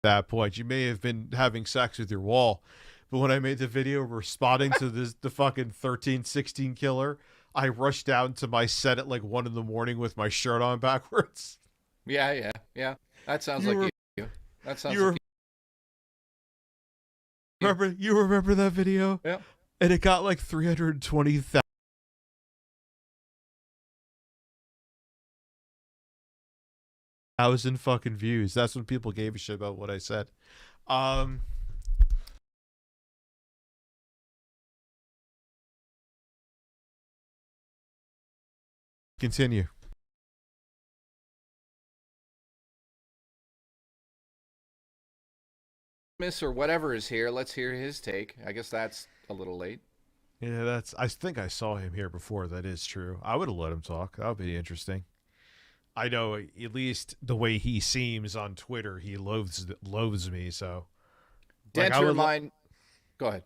that point. You may have been having sex with your wall. But when I made the video responding to the fucking 1316 killer, I rushed down to my set at like 1 a.m. with my shirt on backwards. Yeah. That sounds like you. That sounds like you. You remember that video? Yeah. And it got like 320,000 fucking views. That's when people gave a shit about what I said. Continue. Miss or whatever is here. Let's hear his take. I guess that's a little late. Yeah, I think I saw him here before. That is true. I would have let him talk. That would be interesting. I know at least the way he seems on Twitter, he loathes me. So, Go ahead.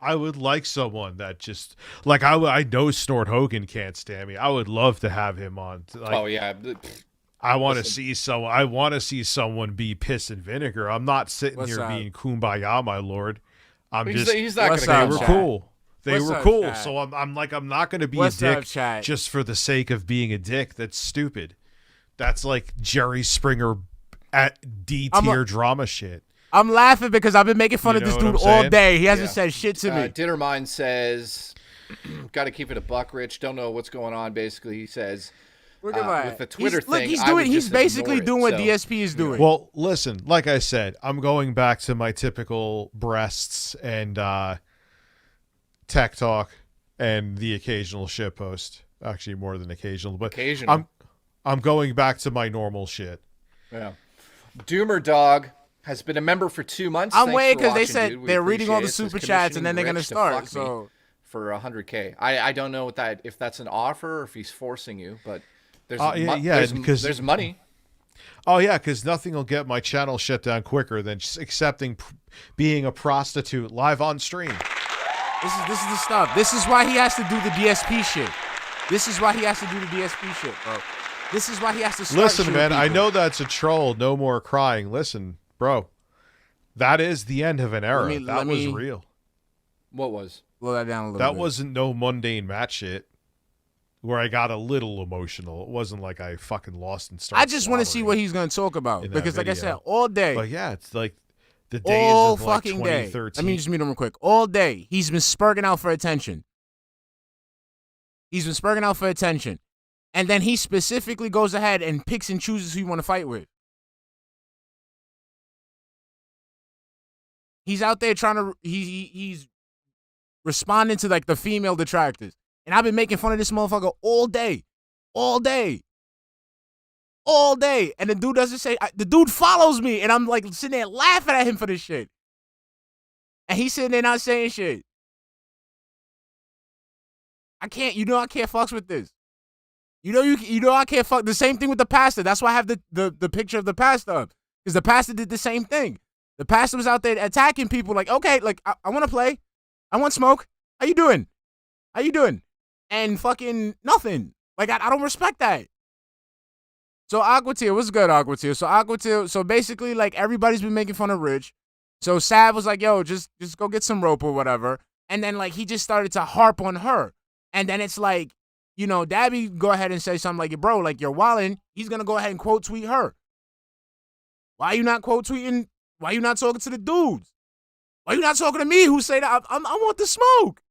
I would like someone that just like I know Snort Hogan can't stand me. I would love to have him on. Like, oh yeah. I want to see someone be piss and vinegar. I'm not sitting here being kumbaya, my lord. He's not going to. They were cool. They were cool. Chat? So I'm not going to be a dick just for the sake of being a dick. That's stupid. That's like Jerry Springer at D tier drama shit. I'm laughing because I've been making fun of this dude all day. He hasn't said shit to me. Dinnermine says, got to keep it a buck, Rich. Don't know what's going on. Basically, he says, with the Twitter thing, he's basically doing what DSP is doing. Well, listen, like I said, I'm going back to my typical breasts and tech talk and the occasional shit post. Actually, more than occasional, but I'm going back to my normal shit. Yeah. Doomer Dog has been a member for 2 months. I'm waiting because they said they're reading all the super chats and then they're gonna start. So for 100K, I don't know if that's an offer or if he's forcing you, but there's there's money. Oh yeah, because nothing will get my channel shut down quicker than just accepting being a prostitute live on stream. This is the stuff. This is why he has to do the DSP shit. This is why he has to do the DSP shit, bro. This is why he has to start. Listen, man, people. I know that's a troll. No more crying. Listen, bro, that is the end of an era. That was real. What was? Slow that down a little bit. That wasn't no mundane match shit where I got a little emotional. It wasn't like I fucking lost and started. I just want to see what he's going to talk about because, like I said, all day. But yeah, it's like the days all of like fucking 2013. day. Let me just meet him real quick. All day, he's been spurging out for attention. And then he specifically goes ahead and picks and chooses who you want to fight with. He's out there trying to he's responding to like the female detractors. And I've been making fun of this motherfucker all day. And the dude doesn't say, the dude follows me and I'm like sitting there laughing at him for this shit. And he's sitting there not saying shit. I can't fucks with this. You know I can't fuck. The same thing with the pastor. That's why I have the picture of the pastor up. Because the pastor did the same thing. The pastor was out there attacking people like, okay, like, I want to play. I want smoke. How you doing? And fucking nothing. Like, I don't respect that. So Aqua Tier, what's good, Aqua Tier? So basically, like, everybody's been making fun of Rich. So Sav was like, yo, just go get some rope or whatever. And then, like, he just started to harp on her. And then it's like, you know, Dabby go ahead and say something like, bro, like, you're wildin'. He's going to go ahead and quote tweet her. Why you not quote tweeting? Why you not talking to the dudes? Why you not talking to me who say that I want the smoke?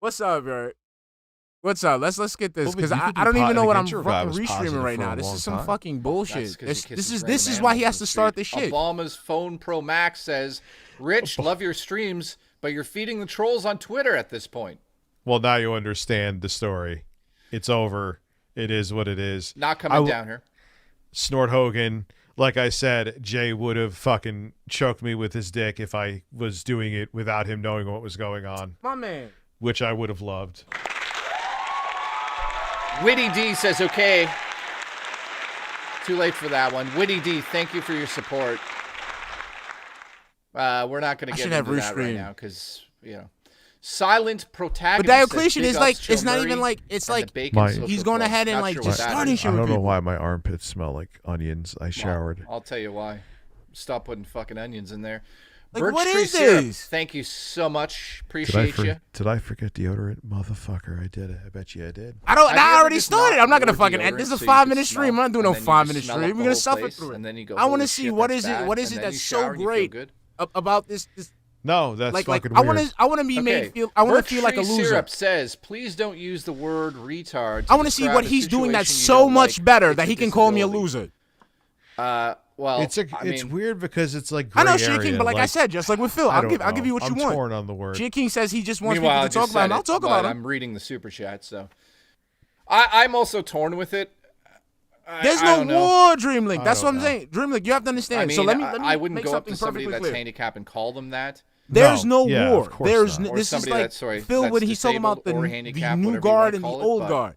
What's up, bro? What's up? Let's get this because I don't even know what I'm fucking restreaming right now. This is some fucking bullshit. This is why he has to start this shit. Obama's Phone Pro Max says, Rich, love your streams, but you're feeding the trolls on Twitter at this point. Well, now you understand the story. It's over. It is what it is. Not coming down here. Snort Hogan, like I said, Jay would have fucking choked me with his dick if I was doing it without him knowing what was going on. My man. Which I would have loved. Witty D says, okay. Too late for that one. Witty D, thank you for your support. We're not going to get into that right now because, you know. Silent protagonist. But Diocletian says, is "Big like, ups, Chill it's not even Murray like, it's and the like Bacon Social he's going Club." ahead and Not like sure just what that starting is. shit I with don't know people. why my armpits smell like onions. I showered. I'll tell you why. Stop putting fucking onions in there. Like, Birch what tree is syrup. this? Thank you so much. Appreciate you. Did I forget deodorant? Motherfucker, I did it. I bet you I did. I don't. Have Now you I ever already just started. not I'm not gonna wore fucking. deodorant This is a so you 5 could minute stream. I'm smell, not doing no and then you 5 just minute smell up stream. the We're gonna whole suffer place, through it. and then you go, I want "Holy to see shit, what that's is it. bad," What is and it then you that's shower so and you feel great good. about this? No, that's Like fucking I weird. want to be made feel. I want Birch to feel like a tree loser. Syrup says, "Please don't use the word retard." I want to see describe what a he's doing that's situation you so don't much like. better It's that a he can call me a disability. loser. Well, It's weird because it's like I gray know Shea area. King, but like I said, just like with Phil, I I'll don't give you what know. you I'm want. torn on the word. Shea King says he just wants meanwhile, people to I talk just about said him. I'll it, talk but about him. I'm reading the super chat, so I'm also torn with it. There's I no don't know. war, Dreamlink. That's I what I'm don't saying. Dreamlink, you have to understand. I mean, so let me I wouldn't make go up something to somebody perfectly that's clear. handicapped and call them that. There's No. no Yeah, war. of course There's not. Or this is somebody like that's, sorry, Phil that's when he's talking about disabled or the handicapped, new whatever you guard wanna and the call it, old but guard.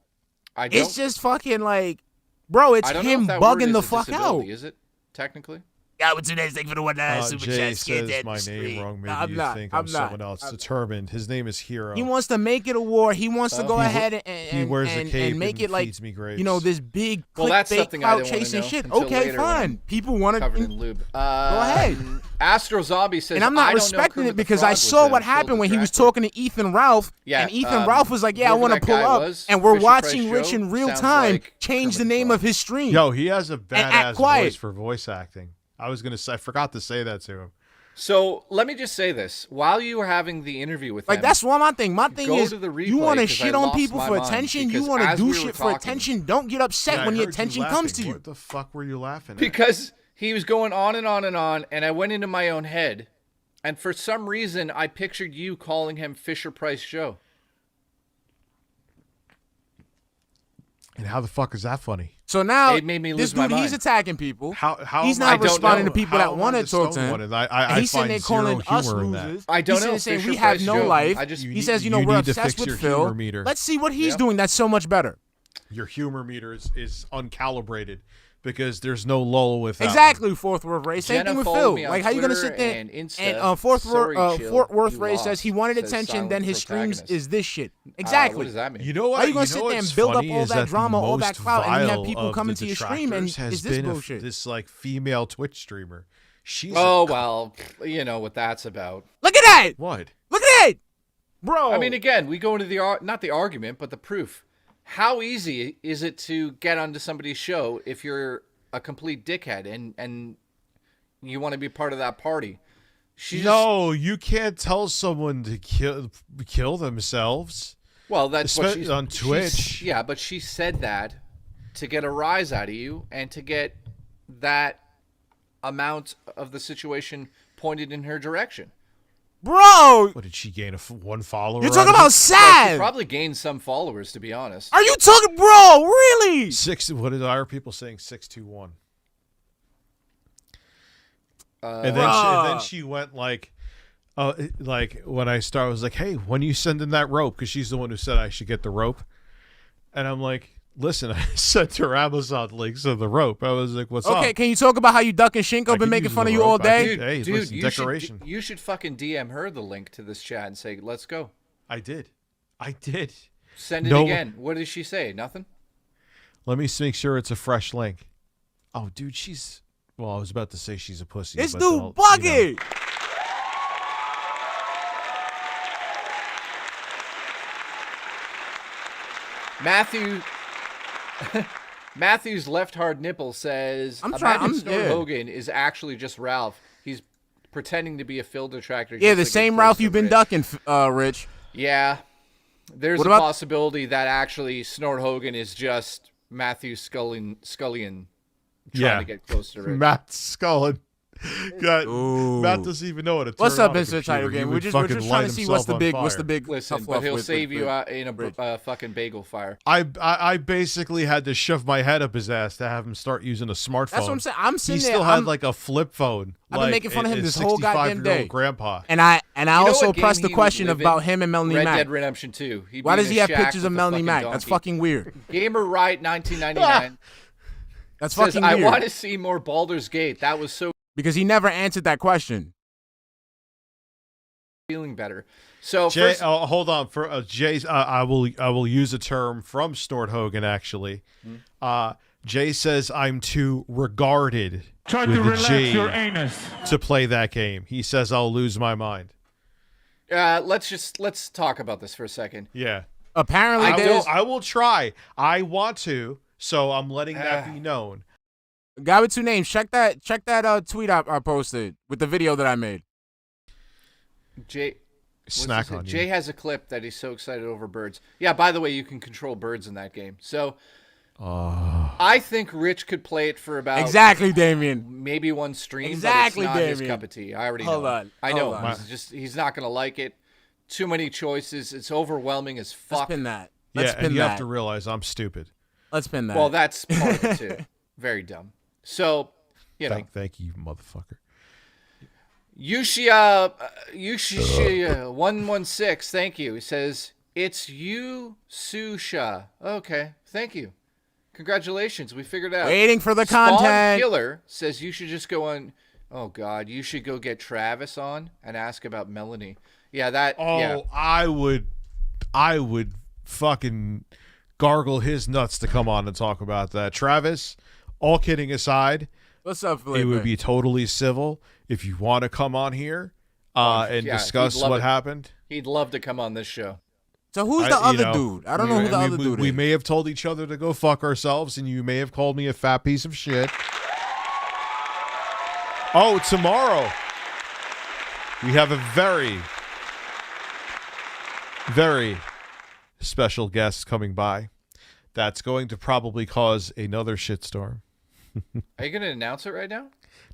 I don't. It's just fucking like, bro, it's I don't know him if that word bugging is the a fuck out. disability, is it technically? Yeah, what's today's thing for the one super Jay chat? Scared says dead my in the name street. wrong. Maybe No, I'm you not. think I'm I'm not. someone else. Determined. His name is Hero. He wants to make it a war. He wants to go ahead he wears a cape and make and it like, feeds me grapes. you know, this big Well, that's clickbait something I clout didn't wanna chasing know shit. until Okay, later when fine. People want Covered to. in lube. Go ahead. Astro Zombie says, And I'm not I don't know respecting Kermit it the because Frog I was saw a what Phil happened when he was detractor. talking to Ethan Ralph. Yeah, and Ethan Ralph was like, "Yeah, I whoever want to that pull guy up." was, And we're Fisher watching Price Rich show, in real sounds time like change Kermit the the name Frog. of his stream. Yo, he has a act badass quiet. voice for voice acting. I forgot to say that to him. So let me just say this: while you were having the interview with Like them, that's one my thing. My thing go is, to the you replay, want to 'cause shit I on lost people my for mind, attention. You because want to as do we were shit for talking- attention. Don't get upset Yeah, when I the heard attention laughing. comes to you. What the fuck were you laughing at? because he was going on and on and on, and I went into my own head, and for some reason I pictured you calling him Fisher Price Joe. And how the fuck is that funny? So now It made me this lose my dude, he's mind. attacking people. How He's am I- not responding know. to people How that am want I to the talk to stoned him. one? And I And he's sitting find there zero calling us humor in that. losers. I don't he's know. sitting there saying Fisher we have Price no Joe. life. I just- He says, you we're need to obsessed fix with your Phil. humor meter. Let's see what he's Yep. doing. That's so much better. Your humor meter is uncalibrated because there's no lull with that. Exactly, Fourth Worth Ray. Same Jenna thing with followed Phil. me on Like, how you gonna Twitter sit there and Insta. and Fort Sorry, Chill, Worth you Ray says he wanted lost, attention, says then his silent streams protagonist. is this shit. What Exactly. does that mean? You know what? How you gonna know sit there and what's build up funny all is that the drama, all that most clout, and you have vile people of coming the to your stream, and detractors has is this been bullshit? this like female Twitch streamer. She's Oh well, you know what that's about. Look at that! what? Look at that! Bro. I mean, again, we go into the not the argument, but the proof. How easy is it to get onto somebody's show if you're a complete dickhead and you want to be part of that party? No, you can't tell someone to kill themselves. Well, that's what she's on Twitch. Yeah, but she said that to get a rise out of you and to get that amount of the situation pointed in her direction. Bro! What did she gain? One follower? You're talking out of about it? sad! Probably gained some followers, to be honest. Are you talking, bro? Really? What are people saying? 621. And then Bruh. she went like when I started, I was like, hey, when you send in that rope? Because she's the one who said I should get the rope. And I'm like, listen, I sent her Amazon links of the rope. I was like, what's up? Okay, can you talk about how you duck and Shinko I been can making use fun the of you all rope. I day? can- Hey, listen, decoration. You should fucking DM her the link to this chat and say, let's go. I did. Send it No. again. What did she say? Nothing? Let me make sure it's a fresh link. Oh, dude, well, I was about to say she's a pussy. This but dude they'll- bugging. Matthew's left hard nipple says, I'm trying- imagine I'm- Snort yeah. Hogan is actually just Ralph. He's pretending to be a Phil detractor. Yeah, just the to get same close Ralph to you've been Rich. ducking, Rich. Yeah. There's What a about- possibility that actually Snort Hogan is just Matthew Scullion trying to get closer to Rich. Matt Scullin. God, Ooh. Matt doesn't even know what to What's turn up, on a Mr. Title computer. He Game? would We're just fucking trying light to see what's the himself on big fire. Listen, tough but love he'll with save you Rich. in a fucking bagel fire. I basically had to shove my head up his ass to have him start using a smartphone. That's what I'm saying. I'm He sitting still there. had like a flip phone. I've been making fun of him a this whole goddamn 65-year-old day. grandpa. And I You know also what game pressed the he would question live about in? him and Melanie Red Mac. Dead Redemption 2. He'd Why be does in he a have shack pictures of with a Melanie fucking Mac? That's donkey. fucking weird. Gamer Right 1999 That's says, fucking I weird. want to see more Baldur's Gate. That was so Because he never answered that question. feeling better. So Jay, first, hold on for Jay's. I will use a term from Snort Hogan actually. Jay says I'm too regarded Try with to the relax G your anus. to play that game. He says I'll lose my mind. let's talk about this for a second. Yeah, Apparently, I will try. I want to, so I'm letting that be known. guy with 2 names. Check that tweet I posted with the video that I made. Jay, Snack on Jay you. has a clip that he's so excited over birds. Yeah, by the way, you can control birds in that game. So I think Rich could play it for about Exactly, Damien. maybe one stream. Exactly, but it's not his Damien. cup of tea. I already Hold know. on, I know. hold on. He's not gonna like it. Too many choices. It's overwhelming as Let's fuck. pin that. Let's Yeah, pin and you that. have to realize I'm stupid. Let's pin that. Well, that's part of it too. Very dumb. So, you know, Thank you, motherfucker. Yushia 116, thank you. He says, it's you, Susha. Okay, thank you. Congratulations, we figured out. Waiting for the Spawn content. Killer says you should just go on. Oh God, you should go get Travis on and ask about Melanie. Yeah, that. Oh, yeah. I would fucking gargle his nuts to come on and talk about that. Travis, all kidding aside, What's up, Felipe? it would be totally civil if you want to come on here and yeah, discuss he'd love what it. happened. He'd love to come on this show. So who's the other you know, dude? I don't know who the other dude we is. may have told each other to go fuck ourselves, and you may have called me a fat piece of shit. Oh, tomorrow we have a very, very special guest coming by. That's going to probably cause another shitstorm. Are you going to announce it right now?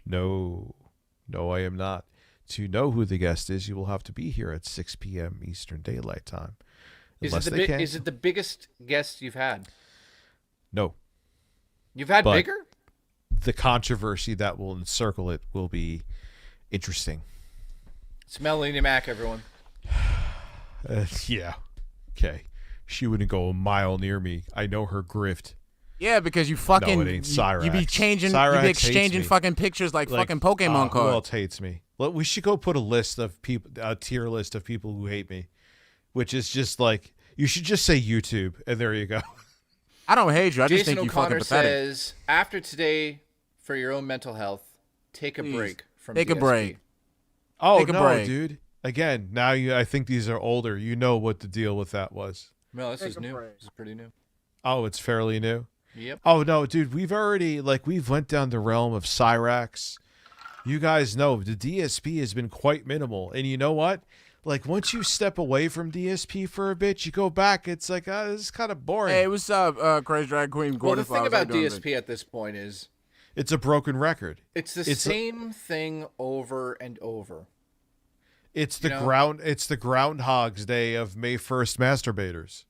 No, I am not. To know who the guest is, you will have to be here at 6 p.m. Eastern Daylight Time. Is Unless it, they can. is it the biggest guest you've had? No. You've had But- bigger? The controversy that will encircle it will be interesting. It's Melanie Mac, everyone. Yeah. Okay. She wouldn't go a mile near me. I know her grift. Yeah, because you fucking No, it ain't you be Cyrax. changing, you Cyrax be hates exchanging me. fucking pictures like fucking Pokemon Who cards. else hates me? Well, we should go put a list of people, a tier list of people who hate me, which is just like, you should just say YouTube, and there you go. I don't hate you. I just Jason think you fucking O'Connor pathetic. says, after today, for your own mental health, take a Please, break from take a DSP. break. Oh, Take a no, break. dude. Again, now I think these are older. You know what the deal with that was. No, this Take is a new. break. This is pretty new. Oh, it's fairly new. Yep. Oh no, dude, we've went down the realm of Cyrax. You guys know the DSP has been quite minimal, and you know what? Like once you step away from DSP for a bit, you go back. It's like this is kind of boring. Hey, what's up, Crazy Drag Queen? Well, Gordon the thing Flowers, how about you doing, DSP at this point is It's a broken record. it's the It's- same thing over and over. It's the You know? It's the Groundhog's Day of May 1st masturbators.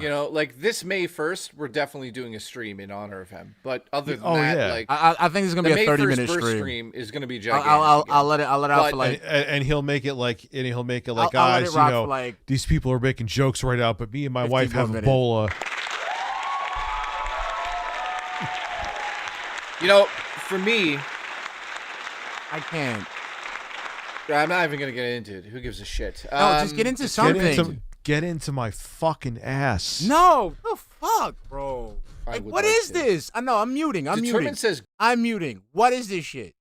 You know, like this May 1st, we're definitely doing a stream in honor of him. But other than Oh, that, yeah. like I think it's gonna the be May a 30-minute 1st stream. stream is going to be gigantic. I'll let it out But- for like. And he'll make it like, I'll let guys, it you rock know, for like these people are making jokes right now, but me and my 15 wife have more minutes. Ebola. You know, for me, I can't. I'm not even going to get into it. Who gives a shit? No, just get into something. Get into my fucking ass. No, the fuck, bro. I Like, would what like is to. this? I know. I'm muting. I'm Determined muting. says I'm muting. What is this shit?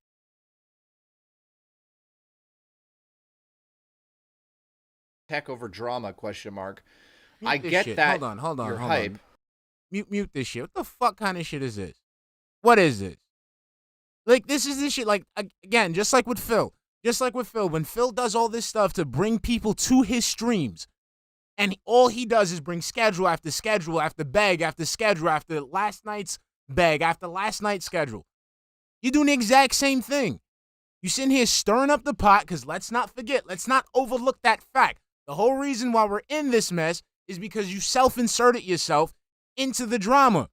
tech over drama, question mark. Mute I this get shit. that. Hold on. You're Hold hype. on. Mute this shit. What the fuck kind of shit is this? What is this? Like, this shit. Like, again, just like with Phil. When Phil does all this stuff to bring people to his streams, and all he does is bring schedule after schedule after bag after schedule after last night's bag after last night's schedule. You're doing the exact same thing. You sitting here stirring up the pot because let's not forget, let's not overlook that fact. The whole reason why we're in this mess is because you self-inserted yourself into the drama.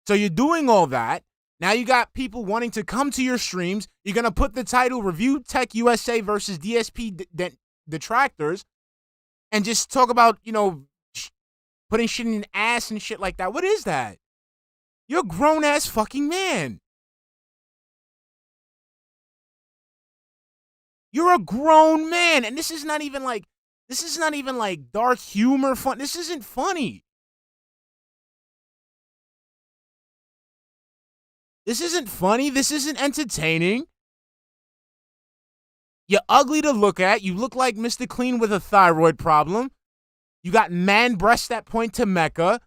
So you're doing all that. Now you got people wanting to come to your streams. You're going to put the title Review Tech USA versus DSP Detractors and just talk about, you know, putting shit in an ass and shit like that. What is that? You're a grown-ass fucking man. You're a grown man, and this is not even like dark humor fun. This isn't funny. This isn't funny. This isn't entertaining. You're ugly to look at. You look like Mr. Clean with a thyroid problem. You got man breasts that point to Mecca.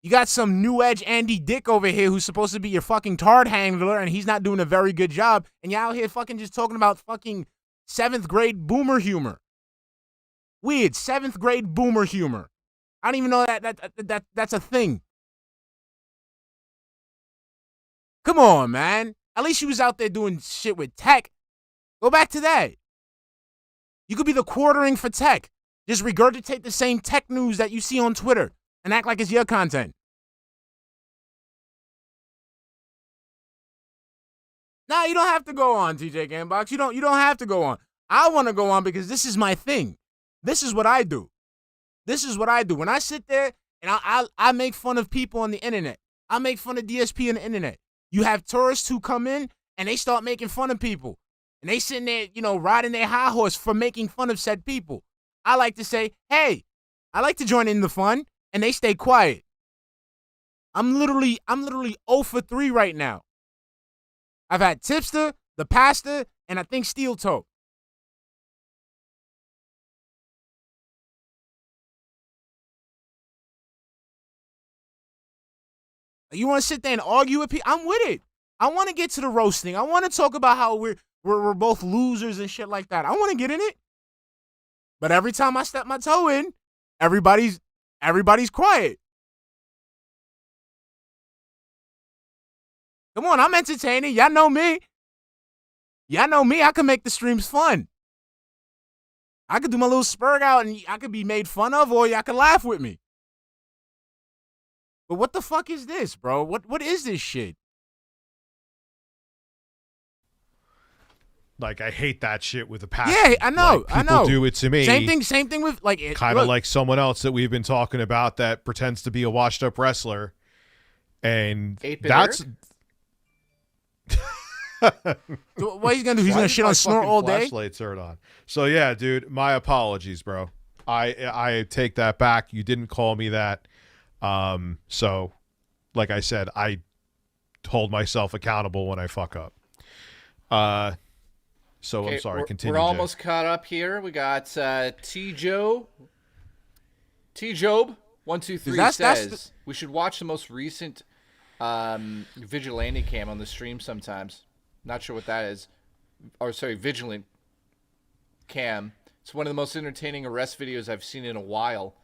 You got some new edge Andy Dick over here who's supposed to be your fucking tard handler, and he's not doing a very good job. And you're out here fucking just talking about fucking 7th grade boomer humor. Weird 7th grade boomer humor. I don't even know that's a thing. Come on, man. At least you was out there doing shit with tech. Go back to that. You could be the quartering for tech. Just regurgitate the same tech news that you see on Twitter and act like it's your content. Nah, you don't have to go on, TJ Gamebox. You don't have to go on. I want to go on because this is my thing. This is what I do. This is what I do. When I sit there and I make fun of people on the internet. I make fun of DSP on the internet. You have tourists who come in and they start making fun of people. And they sitting there, riding their high horse for making fun of said people. I like to say, hey, I like to join in the fun, and they stay quiet. I'm literally 0 for 3 right now. I've had Tipster, the Pastor, and I think Steel Toe. You want to sit there and argue with people? I'm with it. I want to get to the roasting. I want to talk about how we're both losers and shit like that. I want to get in it. But every time I step my toe in, everybody's quiet. Come on, I'm entertaining. Y'all know me. I can make the streams fun. I could do my little spurg out and I could be made fun of, or y'all could laugh with me. But what the fuck is this, bro? What is this shit? Like, I hate that shit with a passion. Yeah, I know. Like, people do it to me. Same thing with like kind of like someone else that we've been talking about that pretends to be a washed up wrestler, and that's so what he's gonna do? He's gonna shit on Snort all day. Flashlights are on. So yeah, dude, my apologies, bro. I take that back. You didn't call me that. So, like I said, I hold myself accountable when I fuck up. So I'm sorry. Continue. We're almost caught up here. We got T-Job 123 says we should watch the most recent Vigilante Cam on the stream sometimes. Not sure what that is. Or sorry, Vigilant Cam. It's one of the most entertaining arrest videos I've seen in a while.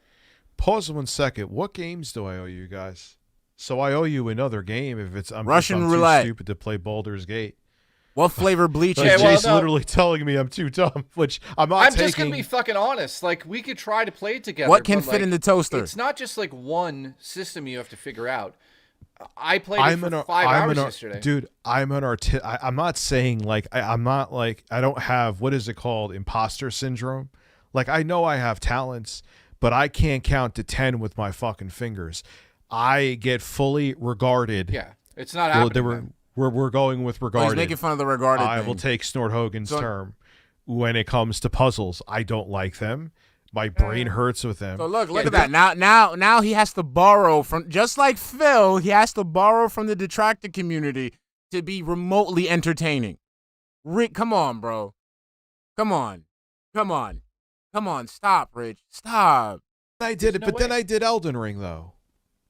Pause 1 second. What games do I owe you guys? So I owe you another game if I'm Russian roulette. Too stupid to play Baldur's Gate. What flavor bleach? Like, Jay's literally telling me I'm too dumb, which I'm not. I'm just gonna be fucking honest. Like, we could try to play it together. What can fit in the toaster? It's not just like one system you have to figure out. I played it for 5 hours yesterday, dude. I'm not saying like I'm not like I don't have what is it called, imposter syndrome. Like, I know I have talents, but I can't count to 10 with my fucking fingers. I get fully regarded. Yeah, it's not happening. We're going with regarded. He's making fun of the regarded I thing. will take Snort Hogan's term. When it comes to puzzles, I don't like them. My brain hurts with them. So look at that. Now he has to borrow from, just like Phil, he has to borrow from the detractor community to be remotely entertaining. Rick, come on, bro. Come on. Stop, Rich. Stop. I did it, but then I did Elden Ring though.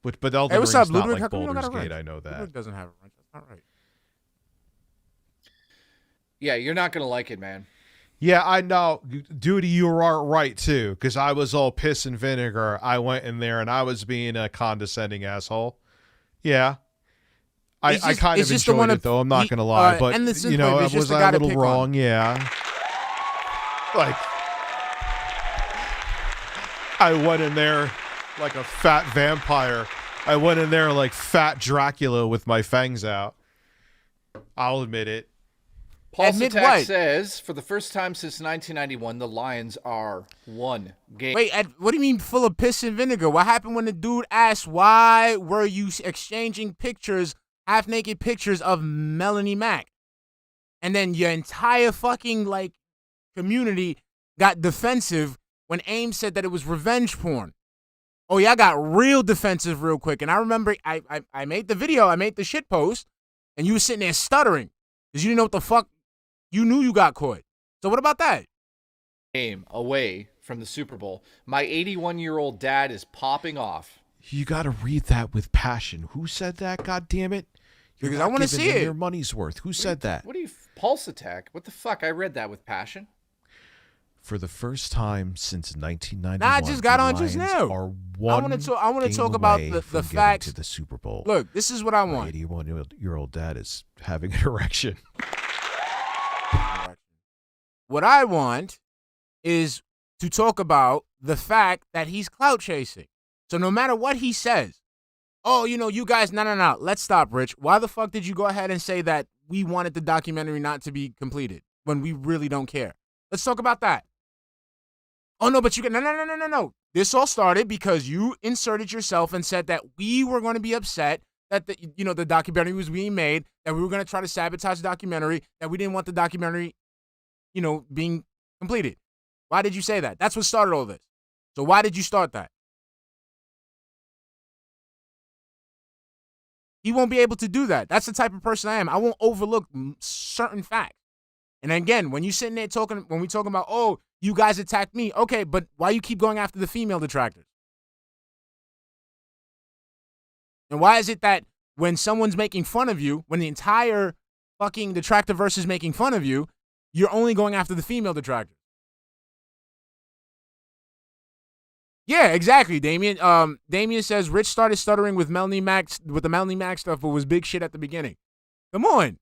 But Elden Ring's not like Baldur's Gate. I know that. Ludwig doesn't have a wrench. That's not right. Yeah, you're not gonna like it, man. Yeah, I know. Dude, you are right too, because I was all piss and vinegar. I went in there and I was being a condescending asshole. Yeah. I kind of enjoyed it though, I'm not going to lie. But, you know, was I a little wrong? Yeah. Like, I went in there like a fat vampire. I went in there like fat Dracula with my fangs out. I'll admit it. Paul Satak says, for the first time since 1991, the Lions are one game. Wait, what do you mean full of piss and vinegar? What happened when the dude asked, why were you exchanging pictures, half-naked pictures of Melanie Mack? And then your entire fucking, like, community got defensive when AIM said that it was revenge porn. Oh, yeah, I got real defensive real quick. And I remember I made the video, I made the shit post, and you were sitting there stuttering because you didn't know what the fuck. You knew you got caught. So what about that? Game away from the Super Bowl. My 81-year-old dad is popping off. You got to read that with passion. Who said that? God damn it! You're Because not I want to giving see them it. Your money's worth. Who said that? What do you pulse attack? What the fuck? I read that with passion. For the first time since 1991, Nah, I just got the on just Lions now. Are one I want to talk game about away the from getting facts. to the Super Bowl. Look, this is what I My want. 81-year-old dad is having an erection. What I want is to talk about the fact that he's clout chasing. So no matter what he says, oh, you guys, no. Let's stop, Rich. Why the fuck did you go ahead and say that we wanted the documentary not to be completed when we really don't care? Let's talk about that. Oh, no, but you can, no. This all started because you inserted yourself and said that we were going to be upset that the documentary was being made, that we were going to try to sabotage the documentary, that we didn't want the documentary, being completed. Why did you say that? That's what started all this. So why did you start that? He won't be able to do that. That's the type of person I am. I won't overlook certain facts. And again, when you sitting there when we talking about, oh, you guys attacked me. Okay, but why you keep going after the female detractors? And why is it that when someone's making fun of you, when the entire fucking detractorverse is making fun of you, you're only going after the female detractors? Yeah, exactly, Damien. Damien says Rich started stuttering with Melanie Mac with the Melanie Mac stuff, but was big shit at the beginning. Come on.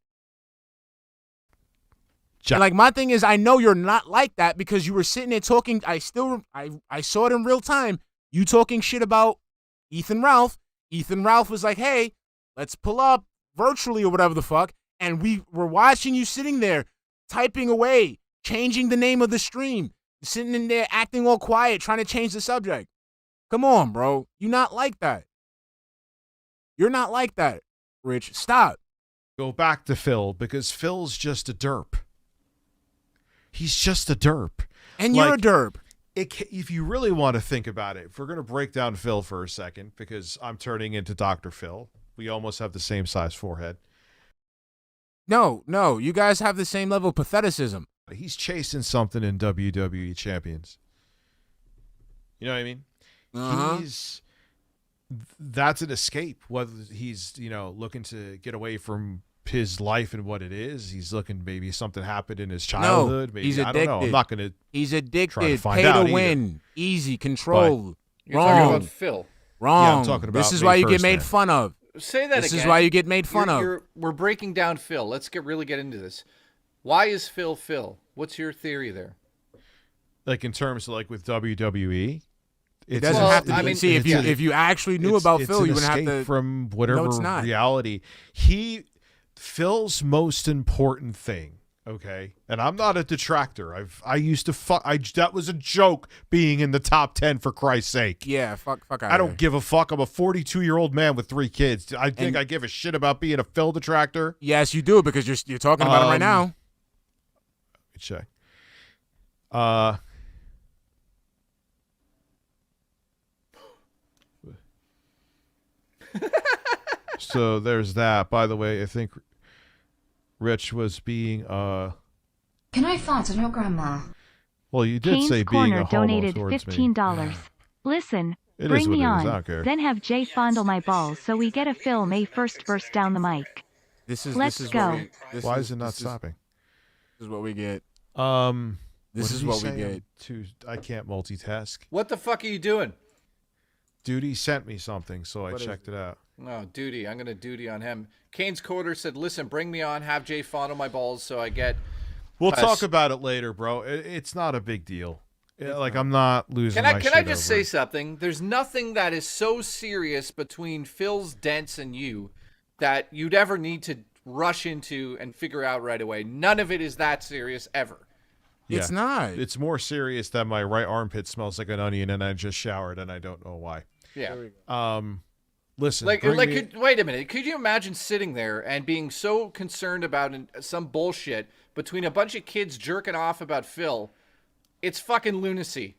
And like, my thing is, I know you're not like that because you were sitting there talking. I saw it in real time. You talking shit about Ethan Ralph. Ethan Ralph was like, hey, let's pull up virtually or whatever the fuck. And we were watching you sitting there, typing away, changing the name of the stream, sitting in there acting all quiet, trying to change the subject. Come on, bro. You're not like that. You're not like that, Rich. Stop. Go back to Phil because Phil's just a derp. He's just a derp. And you're a derp. If you really want to think about it, if we're going to break down Phil for a second, because I'm turning into Dr. Phil. We almost have the same size forehead. No, you guys have the same level of patheticism. He's chasing something in WWE Champions. You know what I mean? Uh-huh. That's an escape. Whether he's, looking to get away from his life and what it is. He's looking, maybe something happened in his childhood. Maybe, he's addicted. I don't know. I'm not going to. He's addicted. Try to find Pay out to win. Easy control. You're Wrong. talking about Phil. Wrong. Yeah, I'm talking about this is May why you get 1st, made man. fun of. Say that This again. is why you get made fun of. We're breaking down Phil. Let's really get into this. Why is Phil Phil? What's your theory there? Like in terms of like with WWE, It doesn't have to be. I mean, see, if you actually knew about Phil, you wouldn't have to. From whatever No, it's not. reality. Phil's most important thing. Okay, and I'm not a detractor. I used to that was a joke being in the top 10 for Christ's sake. Yeah, fuck out I don't give a fuck. I'm a 42-year-old man with 3 kids. I think I give a shit about being a Phil detractor. Yes, you do because you're talking about him right now. Let me check. So there's that. By the way, I think Rich was being Can I fart on your grandma? well, you did Kane's say being Corner a homo donated towards $15. me. Listen, It is bring what me it is. I on, don't care. then have Jay fondle my balls so we get a Phil May 1st burst down the mic. This is Let's this is go. What we, Why is it not stopping? This is what we get. This is what we get. I can't multitask. What the fuck are you doing? Duty sent me something, so I What is checked it out. No, duty. I'm going to duty on him. Kane's Quarter said, listen, bring me on, have Jay fondle my balls so I get... We'll talk about it later, bro. It's not a big deal. Like, I'm not losing my shit Can I just over say it. something? There's nothing that is so serious between Phil's dents and you that you'd ever need to rush into and figure out right away. None of it is that serious ever. It's not. It's more serious that my right armpit smells like an onion and I just showered and I don't know why. Yeah. Listen, wait a minute. Could you imagine sitting there and being so concerned about some bullshit between a bunch of kids jerking off about Phil? It's fucking lunacy.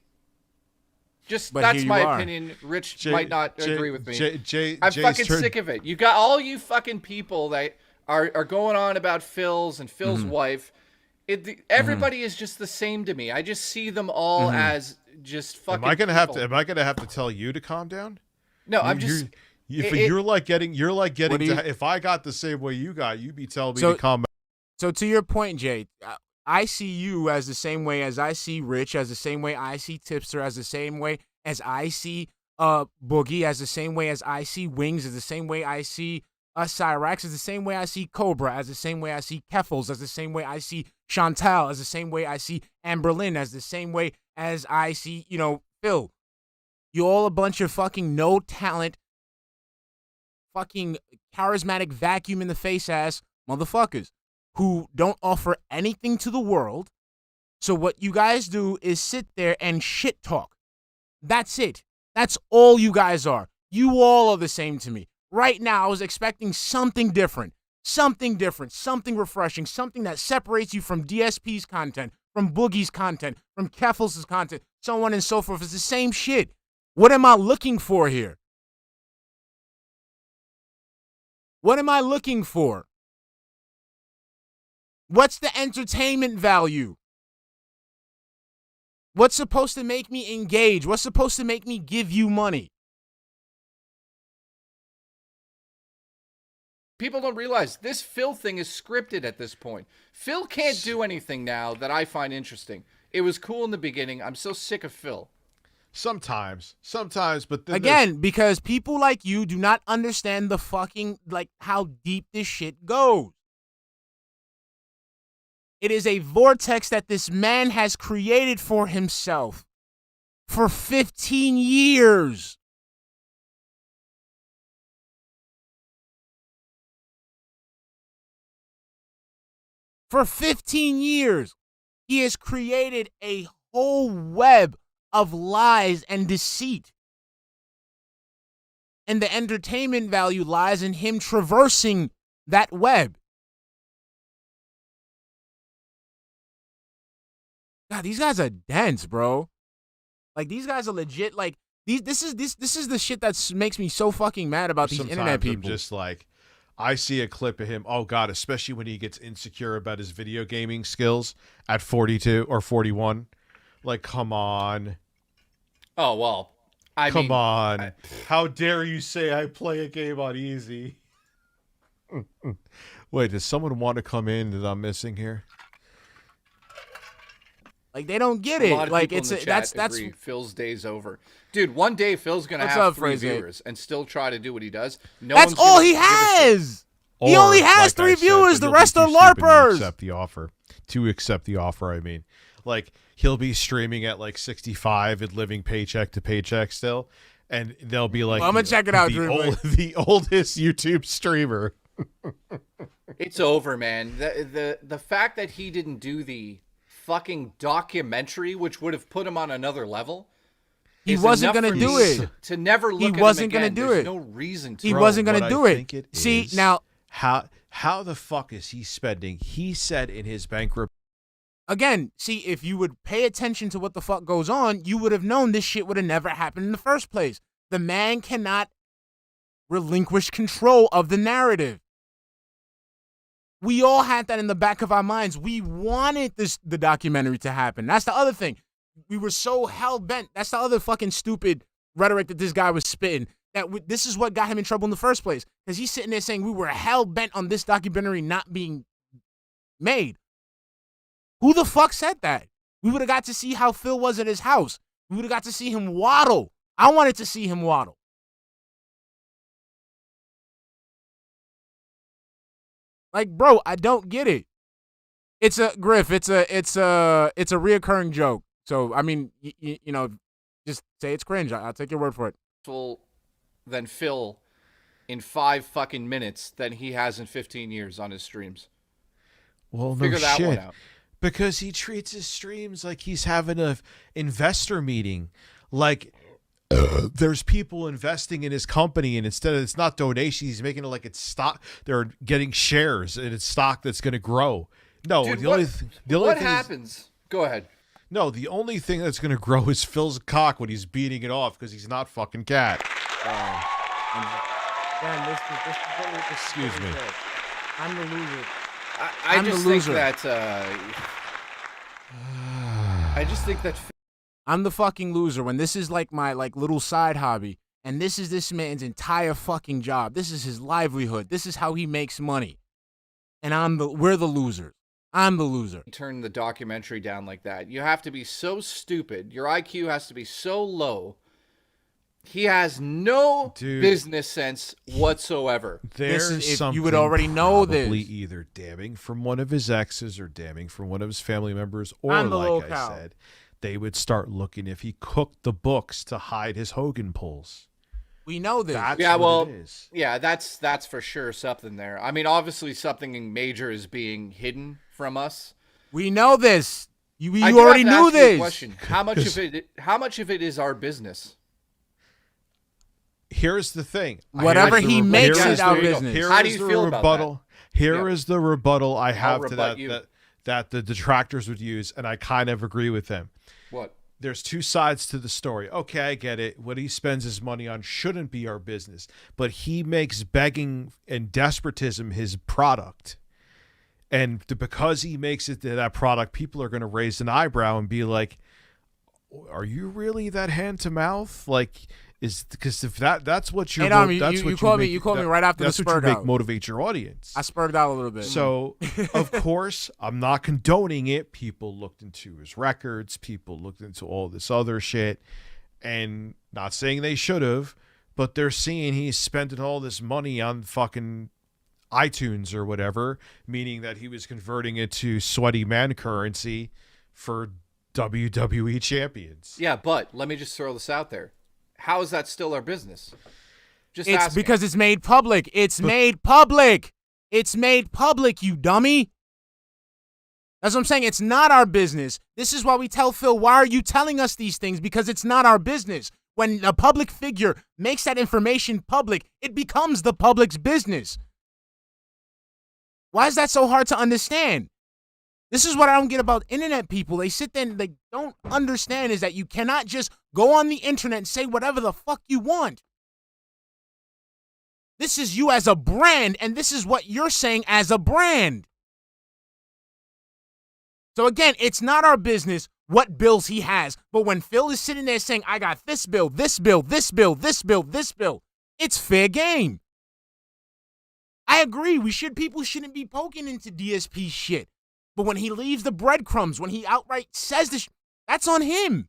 But That's here my you are. opinion. Rich might not agree with me. I'm Jay's fucking sick of it. You got all you fucking people that are going on about Phil's and Phil's wife. Everybody is just the same to me. I just see them all as just fucking. Am I gonna have to tell you to calm down? No, I'm just. You're like getting. If I got the same way you got, you'd be telling me to calm down. So to your point, Jay, I see you as the same way as I see Rich, as the same way I see Tipster, as the same way as I see Boogie, as the same way as I see Wings, as the same way I see Cyrax, as the same way I see Cobra, as the same way I see Keffels, as the same way I see Chantal, as the same way I see Amberlynn, as the same way as I see, Phil. You all a bunch of fucking no talent, fucking charismatic vacuum in the face ass motherfuckers who don't offer anything to the world. So what you guys do is sit there and shit talk. That's it. That's all you guys are. You all are the same to me. Right now, I was expecting something different, something refreshing, something that separates you from DSP's content, from Boogie's content, from Keffels' content, so on and so forth. It's the same shit. What am I looking for here? What am I looking for? What's the entertainment value? What's supposed to make me engage? What's supposed to make me give you money? People don't realize this Phil thing is scripted at this point. Phil can't do anything now that I find interesting. It was cool in the beginning. I'm so sick of Phil. Sometimes, but then again, because people like you do not understand the fucking, how deep this shit goes. It is a vortex that this man has created for himself for 15 years. For 15 years, he has created a whole web of lies and deceit. And the entertainment value lies in him traversing that web. God, these guys are dense, bro. These guys are legit. This is the shit that makes me so fucking mad about these internet people. I'm just I see a clip of him. Oh God, especially when he gets insecure about his video gaming skills at 42 or 41. Come on. Oh well. Come on. How dare you say I play a game on easy? Wait, does someone want to come in that I'm missing here? They don't get it. That's Phil's day's over, dude. One day Phil's gonna have 3 viewers and still try to do what he does. That's all he has. He only has 3 viewers. The rest are LARPers. To accept the offer, I mean, he'll be streaming at 65 and living paycheck to paycheck still, and they'll be I'm gonna check it out. The oldest YouTube streamer. It's over, man. The fact that he didn't do the fucking documentary, which would have put him on another level. He wasn't going to do it. To never look at him again. He wasn't going to do it. No reason to. He wasn't going to do it. See, now how the fuck is he spending? He said in his bankrupt. Again, see, if you would pay attention to what the fuck goes on, you would have known this shit would have never happened in the first place. The man cannot relinquish control of the narrative. We all had that in the back of our minds. We wanted the documentary to happen. That's the other thing. We were so hell-bent. That's the other fucking stupid rhetoric that this guy was spitting. This is what got him in trouble in the first place. Because he's sitting there saying we were hell-bent on this documentary not being made. Who the fuck said that? We would have got to see how Phil was at his house. We would have got to see him waddle. I wanted to see him waddle. Bro, I don't get it. It's a Griff. It's a reoccurring joke. So I mean, just say it's cringe. I'll take your word for it. Than Phil in 5 fucking minutes than he has in 15 years on his streams. Well, figure that one out. Because he treats his streams like he's having a investor meeting. there's people investing in his company, and instead of it's not donations, he's making it like it's stock. They're getting shares, and it's stock that's going to grow. No, Dude, the only what thing happens? Go ahead. No, the only thing that's going to grow is Phil's cock when he's beating it off because he's not fucking cat. Excuse me. I'm the loser. I I'm just the think loser. that. I just think that. I'm the fucking loser when this is like my little side hobby, and this is this man's entire fucking job. This is his livelihood. This is how he makes money, and we're the losers. I'm the loser. Turn the documentary down like that. You have to be so stupid. Your IQ has to be so low. He has no business sense whatsoever. There's something you would already know this. Probably either damning from one of his exes or damning from one of his family members, or I'm the like I locale. said, they would start looking if he cooked the books to hide his Hogan pulls. We know this. That's Yeah, what well, it is. yeah, that's for sure something there. I mean, obviously something major is being hidden from us. We know this. I You do already have to knew ask you a this. question. How much of it is our business? Here's the thing. Whatever he makes it is our business. How do you feel about that? Here is the rebuttal I have to rebut you. that the detractors would use, and I kind of agree with them. What? There's two sides to the story. Okay, I get it. What he spends his money on shouldn't be our business, but he makes begging and desperatism his product. And because he makes it that product, people are going to raise an eyebrow and be like, are you really that hand to mouth? Like, is because if that's what you're, Hey, Dom, that's what you called me. You called me right after the that's what spurred you make out. motivate your audience. I spurred out a little bit. So, of course, I'm not condoning it. People looked into his records. People looked into all this other shit. And not saying they should have, but they're seeing he's spending all this money on fucking iTunes or whatever, meaning that he was converting it to sweaty man currency for WWE champions. Yeah, but let me just throw this out there. How is that still our business? Just it's asking. because it's made public. It's made public. It's made public, you dummy. That's what I'm saying. It's not our business. This is why we tell Phil, why are you telling us these things? Because it's not our business. When a public figure makes that information public, it becomes the public's business. Why is that so hard to understand? This is what I don't get about internet people. They sit there and they don't understand is that you cannot just go on the internet and say whatever the fuck you want. This is you as a brand, and this is what you're saying as a brand. So again, it's not our business what bills he has. But when Phil is sitting there saying, I got this bill, this bill, this bill, this bill, this bill, it's fair game. I agree. People shouldn't be poking into DSP shit. But when he leaves the breadcrumbs, when he outright says this, that's on him.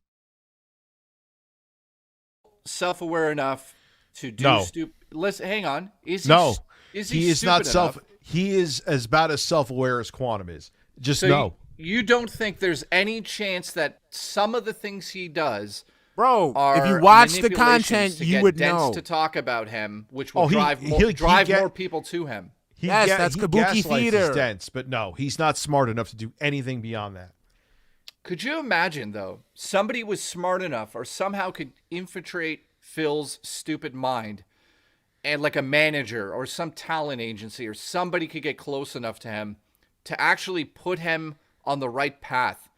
Self-aware enough to do No. stupid. Listen, hang on. Is he? No, Is he is not stupid self. enough? He is as bad as self-aware as Quantum is. Just So no. You don't think there's any chance that some of the things he does Bro, are if you watch the manipulations content, to you get would Dents know. to talk about him, which will He'll drive get- more people to him. Yes, that's he kabuki gaslights theater. his dents, but no, he's not smart enough to do anything beyond that. Could you imagine, though, somebody was smart enough or somehow could infiltrate Phil's stupid mind and like a manager or some talent agency or somebody could get close enough to him to actually put him on the right path?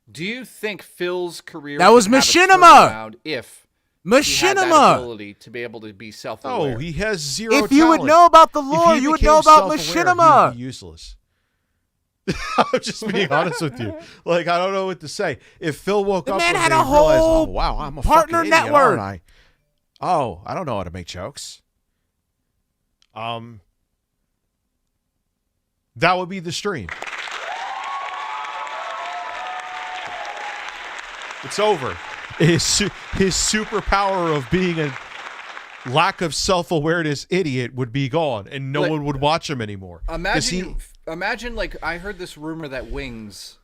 Do you think Phil's career That was could have a Machinima! turnaround if he had that Machinima! ability to be able to be self-aware? Oh, he has zero If you would talent. know about the If lore, he you would became know about self-aware, Machinima. He'd be useless. I'm just being honest with you. Like, I don't know what to say. If Phil woke The up man one had day a and realized, whole oh, wow, I'm a partner fucking idiot, network. aren't I? Oh, I don't know how to make jokes. That would be the stream. It's over. His superpower of being a lack of self-awareness idiot would be gone, and no Like, one would watch him anymore. 'Cause Imagine, like, I heard this rumor that Wings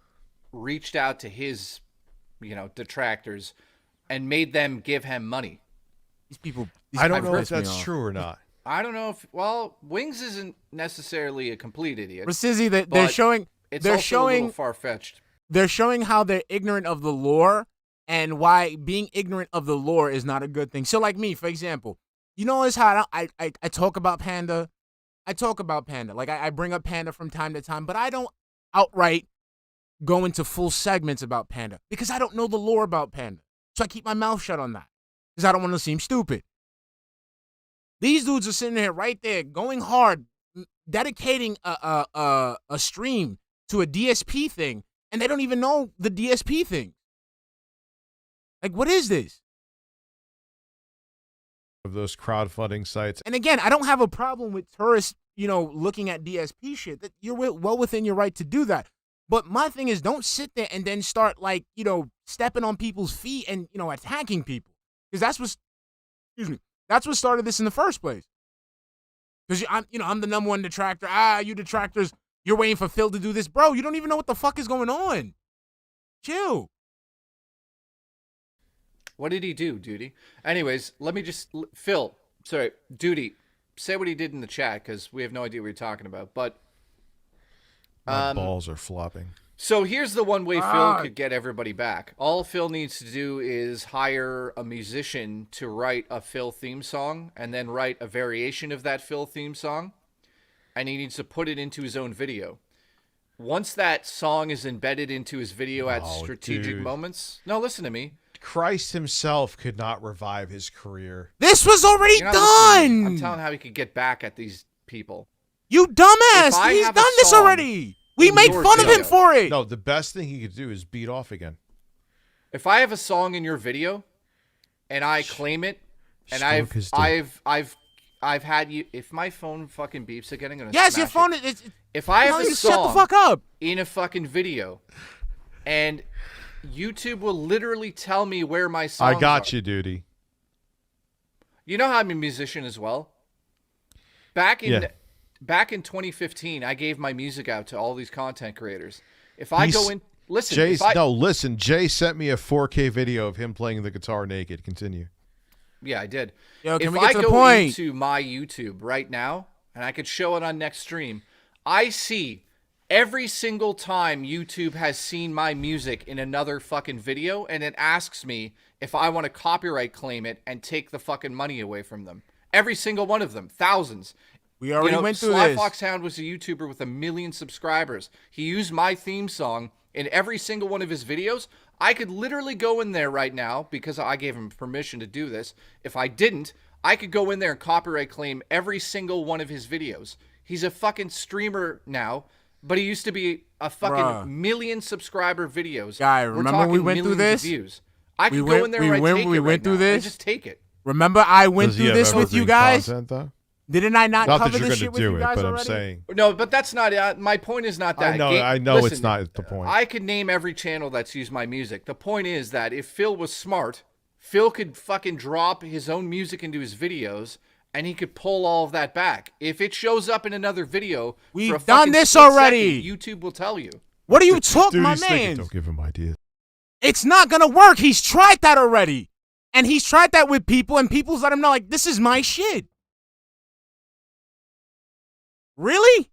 reached out to his, detractors and made them give him money. These people. I don't know if piss me that's off. true or not. I don't know if, Wings isn't necessarily a complete idiot. But Sizzy, they're but showing. It's They're also a showing. little far-fetched. They're showing how they're ignorant of the lore and why being ignorant of the lore is not a good thing. So like me, for example, you notice how I talk about Panda. I talk about Panda. Like I bring up Panda from time to time, but I don't outright go into full segments about Panda because I don't know the lore about Panda. So I keep my mouth shut on that because I don't want to seem stupid. These dudes are sitting there right there going hard, dedicating a stream to a DSP thing, and they don't even know the DSP thing. Like, what is this? Of those crowdfunding sites. And again, I don't have a problem with tourists, looking at DSP shit. That you're well within your right to do that. But my thing is, don't sit there and then start stepping on people's feet and attacking people, because that's what started this in the first place. Because I'm the number one detractor. You detractors, you're waiting for Phil to do this, bro. You don't even know what the fuck is going on. Chill. What did he do, Duty? Anyways, let me just Duty, say what he did in the chat, because we have no idea what you're talking about. But my balls are flopping. So here's the one way Phil could get everybody back. All Phil needs to do is hire a musician to write a Phil theme song and then write a variation of that Phil theme song, and he needs to put it into his own video. Once that song is embedded into his video at strategic moments... No, listen to me. Christ himself could not revive his career. This was already done! I'm telling how he could get back at these people. You dumbass! He's done this already! We make fun of him for it! No, the best thing he could do is beat off again. If I have a song in your video, and I claim it, and I've had you... If my phone fucking beeps again, I'm gonna smash your phone... If I have a song shut the fuck up. In a fucking video, and YouTube will literally tell me where my songs I got you, Duty. You know how I'm a musician as well? Back in 2015, I gave my music out to all these content creators. If I go in... Listen, listen. Jay sent me a 4K video of him playing the guitar naked. Continue. Yeah, I did. Yo, if I go into my YouTube right now, and I could show it on next stream, I see every single time YouTube has seen my music in another fucking video, and it asks me if I want to copyright claim it and take the fucking money away from them. Every single one of them. Thousands. We already went through Sly this. Foxhound was a YouTuber with 1 million subscribers. He used my theme song in every single one of his videos. I could literally go in there right now, because I gave him permission to do this. If I didn't, I could go in there and copyright claim every single one of his videos. He's a fucking streamer now, but he used to be a fucking million subscriber videos. Guy, remember we went through this? Views. I could go in there and take it right now. I just take it. Remember I went through this with you guys? Content, Didn't I not cover that you're this shit with do you it, guys but already? I'm saying. No, but that's not... my point is not that. I know Listen, it's not the point. I could name every channel that's used my music. The point is that if Phil was smart, Phil could fucking drop his own music into his videos, and he could pull all of that back. If it shows up in another video, we've done this already. Second, YouTube will tell you. What are you talking, my man? Don't give him ideas. It's not gonna work. He's tried that already, and he's tried that with people, and people's let him know, like, this is my shit. Really?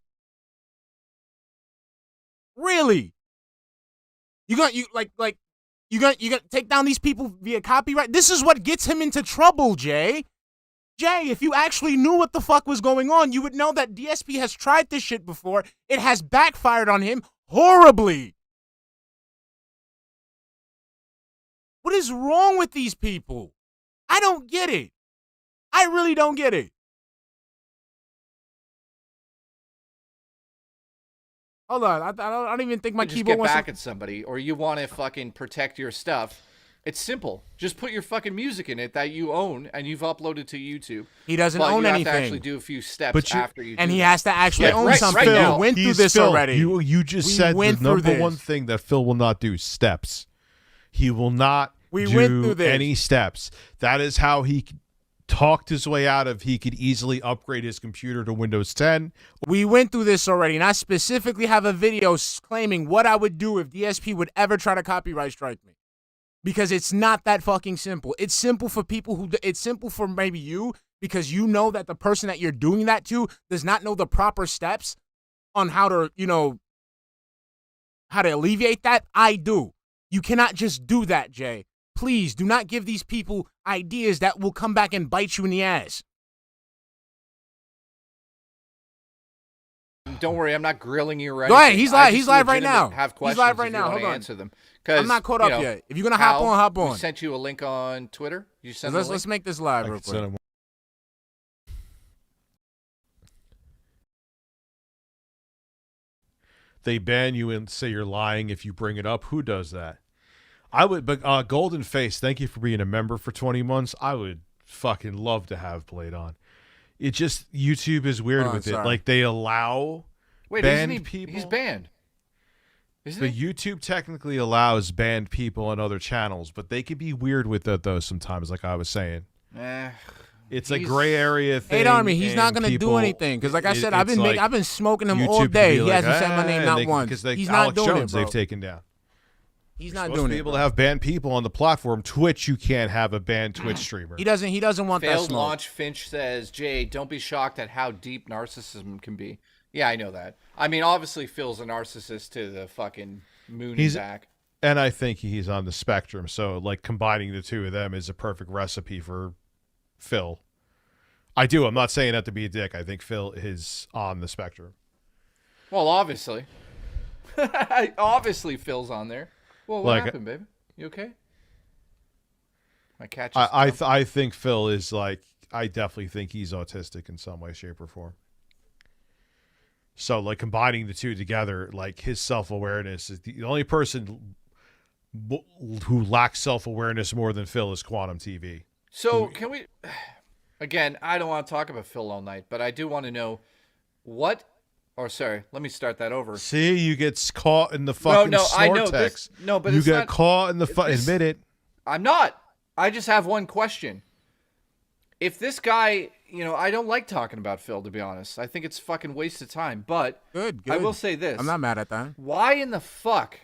Really? You gonna take down these people via copyright? This is what gets him into trouble, Jay. Jay, if you actually knew what the fuck was going on, you would know that DSP has tried this shit before. It has backfired on him horribly. What is wrong with these people? I don't get it. I really don't get it. Hold on, I don't even think my keyboard wants to... Just get back at somebody, or you want to fucking protect your stuff. It's simple. Just put your fucking music in it that you own and you've uploaded to YouTube. He doesn't own anything. You have to actually do a few steps after you do and he has to actually own something. Right we went through this already. You just said the number one thing that Phil will not do, steps. He will not do any steps. That is how he talked his way out of he could easily upgrade his computer to Windows 10. We went through this already, and I specifically have a video claiming what I would do if DSP would ever try to copyright strike me. Because it's not that fucking simple. It's simple for people who... It's simple for maybe you, because you know that the person that you're doing that to does not know the proper steps on how to, how to alleviate that. I do. You cannot just do that, Jay. please do not give these people ideas that will come back and bite you in the ass. Don't worry, I'm not grilling you right. Go ahead. He's live right now. Have questions. He's live right now. Hold on. Answer them. I'm not caught up yet. If you're gonna hop on, hop on. We sent you a link on Twitter. You sent Let's make this live real quick. They ban you and say you're lying if you bring it up. Who does that? I would, but Golden Face, thank you for being a member for 20 months. I would fucking love to have Blade on. It just, YouTube is weird with it. Like, they allow banned people. He's banned. Isn't But he? YouTube technically allows banned people on other channels, but they could be weird with it, though, sometimes, like I was saying. It's a gray area thing. Hate Army, he's not gonna do anything because, like I said, I've been smoking him all day. He hasn't said my name not once. He's not doing it, bro. They've taken down. He's not doing it. Supposed to be able to have banned people on the platform. Twitch, you can't have a banned Twitch streamer. He doesn't want that Failed smoke. launch. Finch says, Jay, don't be shocked at how deep narcissism can be. Yeah, I know that. I mean, obviously, Phil's a narcissist to the fucking moon and back. And I think he's on the spectrum. So, like, combining the two of them is a perfect recipe for Phil. I do. I'm not saying that to be a dick. I think Phil is on the spectrum. Well, obviously. Obviously, Phil's on there. Well, what happened, baby? You okay? My cat just I think Phil is like, I definitely think he's autistic in some way, shape, or form. So, like, combining the two together, like, his self-awareness is the only person who lacks self-awareness more than Phil is Quantum TV. So, can we... Again, I don't want to talk about Phil all night, but I do want to know what... Or, sorry, let me start that over. See, you get caught in the fucking I know vortex. but you it's get not, caught in the... Admit it. I'm not. I just have one question. If this guy... You know, I don't like talking about Phil, to be honest. I think it's fucking waste of time. But Good. I will say this. I'm not mad at that. Why in the fuck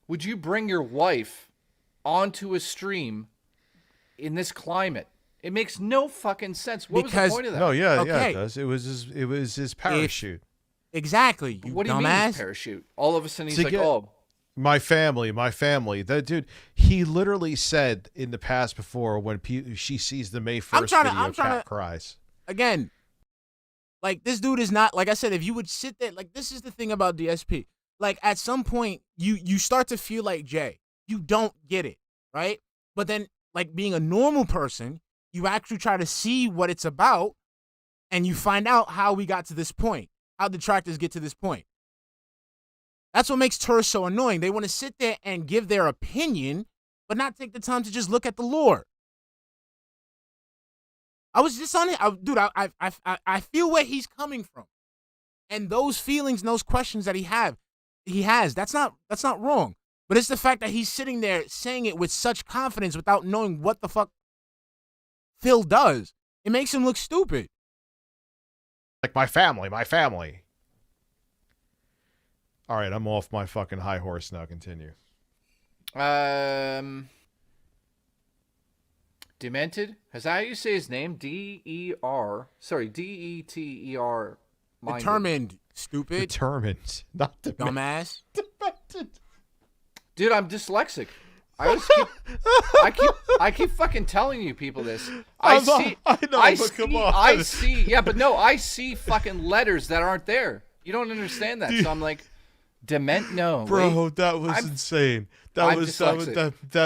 would you bring your wife onto a stream in this climate? It makes no fucking sense. What was the point of that? No, yeah, Okay. it does. It was his parachute. Exactly. You What do you dumbass. mean his parachute? All of a sudden he's like, get- oh. My family. That dude, he literally said in the past before when she sees the May 1st video, Cat cries. Again, like, this dude is not, like I said, if you would sit there, like, this is the thing about DSP. Like, at some point, you start to feel like Jay. You don't get it, right? But then, like, being a normal person, you actually try to see what it's about, and you find out how we got to this point, how detractors get to this point. That's what makes tourists so annoying. They want to sit there and give their opinion, but not take the time to just look at the lore. I was just on it, dude. I feel where he's coming from, and those feelings, and those questions that he has. That's not wrong. But it's the fact that he's sitting there saying it with such confidence without knowing what the fuck Phil does. It makes him look stupid. Like, my family. All right, I'm off my fucking high horse now. Continue. Demented? Is that how you say his name? D-E-T-E-R. Determined, stupid. Determined. Not dumbass. Demented. Dude, I'm dyslexic. I keep fucking telling you people this. I see fucking letters that aren't there. You don't understand that. So I'm like, no. Bro, that was insane. That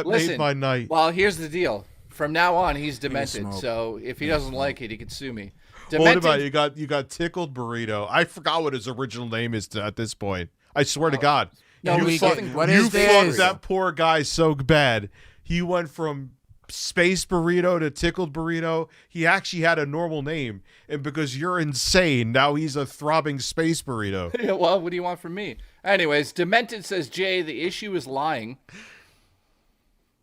Listen, made my night. Well, here's the deal. From now on, he's demented. So if he doesn't like it, he can sue me. Demented. What about you got Tickled Burrito? I forgot what his original name is at this point. I swear to God. No, you fucked that poor guy so bad. He went from Space Burrito to Tickled Burrito. He actually had a normal name, and because you're insane, now he's a throbbing Space Burrito. Yeah, well, what do you want from me? Anyways, Demented says, Jay, the issue is lying.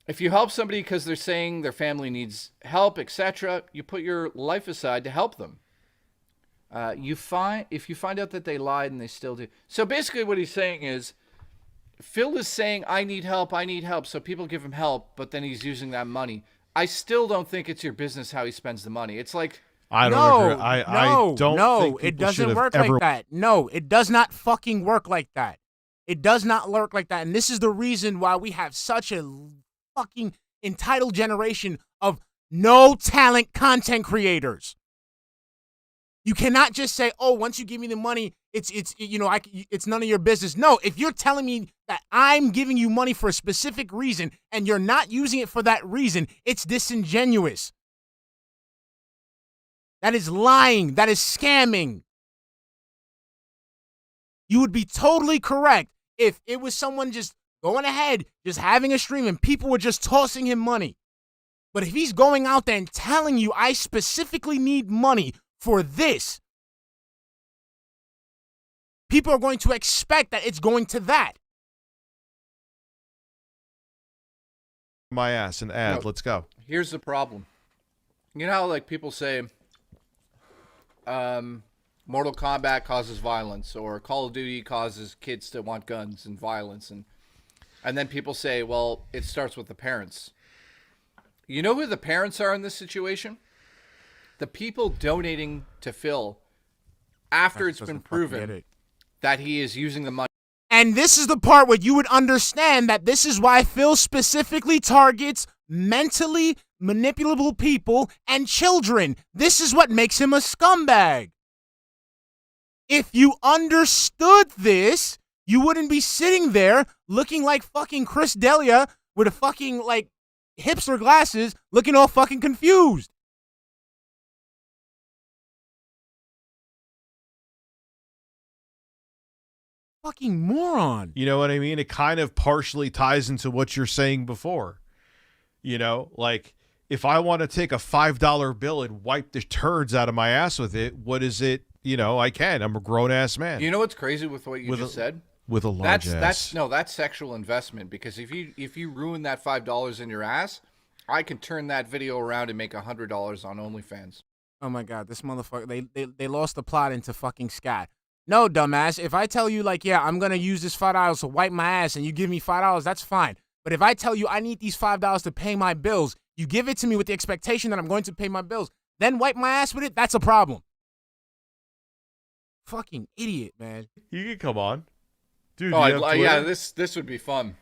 If you help somebody because they're saying their family needs help, etc., you put your life aside to help them. If you find out that they lied and they still do. So basically what he's saying is, Phil is saying, I need help, so people give him help, but then he's using that money. I still don't think it's your business how he spends the money. It's like... I don't agree. I don't think it doesn't work like that. No, it does not fucking work like that. It does not work like that. And this is the reason why we have such a fucking entitled generation of no talent content creators. You cannot just say, "Oh, once you give me the money, it's none of your business." No, if you're telling me that I'm giving you money for a specific reason and you're not using it for that reason, it's disingenuous. That is lying. That is scamming. You would be totally correct if it was someone just going ahead, just having a stream and people were just tossing him money. But if he's going out there and telling you, "I specifically need money for this," people are going to expect that it's going to that. My ass, an ad. No. Let's go. Here's the problem. You know how like people say Mortal Kombat causes violence or Call of Duty causes kids to want guns and violence, and then people say, well, it starts with the parents. You know who the parents are in this situation? The people donating to Phil after it's been proven that he is using the money. And this is the part where you would understand that this is why Phil specifically targets mentally manipulable people and children. This is what makes him a scumbag. If you understood this, you wouldn't be sitting there looking like fucking Chris D'Elia with a fucking like hipster glasses, looking all fucking confused. Fucking moron. You know what I mean? It kind of partially ties into what you're saying before. You know, like if I want to take a $5 bill and wipe the turds out of my ass with it, what is it? You know, I can. I'm a grown ass man. You know what's crazy with what you just said? With a large ass. That's sexual investment, because if you ruin that $5 in your ass, I can turn that video around and make $100 on OnlyFans. Oh my God, this motherfucker, they lost the plot into fucking scat. No, dumbass, if I tell you like, yeah, I'm going to use this $5 to wipe my ass and you give me $5, that's fine. But if I tell you I need these $5 to pay my bills, you give it to me with the expectation that I'm going to pay my bills, then wipe my ass with it, that's a problem. Fucking idiot, man. You can come on. Dude, yeah, this would be fun.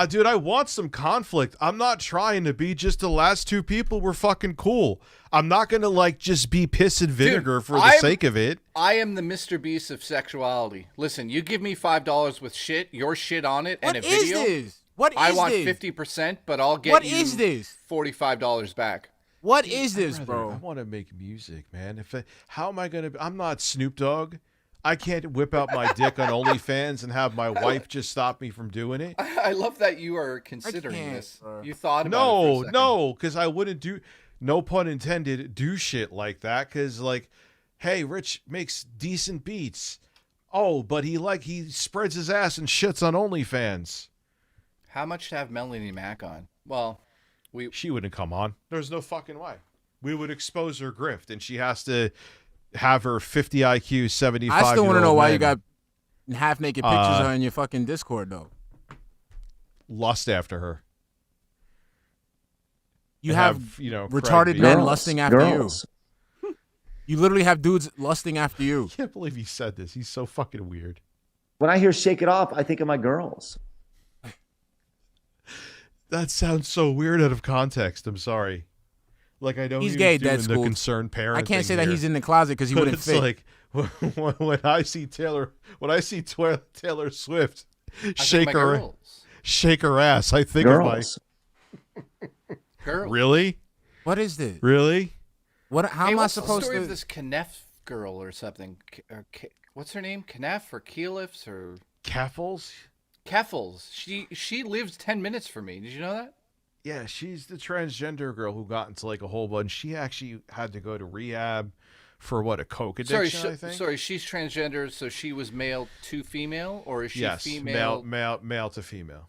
Dude, I want some conflict. I'm not trying to be just the last two people were fucking cool. I'm not going to like just be piss and vinegar for the sake of it. I am the Mr. Beast of sexuality. Listen, you give me $5 with your shit on it and a video. What is this? What is this? I want 50%, but I'll get you $45 back. What is this, bro? I want to make music, man. How am I going to... I'm not Snoop Dogg. I can't whip out my dick on OnlyFans and have my wife just stop me from doing it. I love that you are considering this. You thought about it for a second. No, because I wouldn't do, no pun intended, do shit like that. Because like, hey, Rich makes decent beats. Oh, but he spreads his ass and shits on OnlyFans. How much to have Melanie Mac on? Well, she wouldn't come on. There's no fucking way. We would expose her grift, and she has to have her 50 IQ, 75. I still want to know why you got half naked pictures on your fucking Discord though. Lust after her. You have retarded men lusting after you. You literally have dudes lusting after you. I can't believe he said this. He's so fucking weird. When I hear "Shake It Off," I think of my girls. That sounds so weird out of context. I'm sorry. Like I know he's gay. Doing the concerned parent. I can't say that he's in the closet because he wouldn't it's fit. Like when I see Taylor Swift shake her ass, I think girls. Of my girl. Really? What is this? Really? What? How am I supposed to? What's the story of this Knef girl or something? What's her name? Knef or Keelifs or Keffels? Keffels. She lives 10 minutes from me. Did you know that? Yeah, she's the transgender girl who got into like a whole bunch. She actually had to go to rehab for what, a coke addiction, I think? Sorry, she's transgender, so she was male to female, or is she female? Male to female.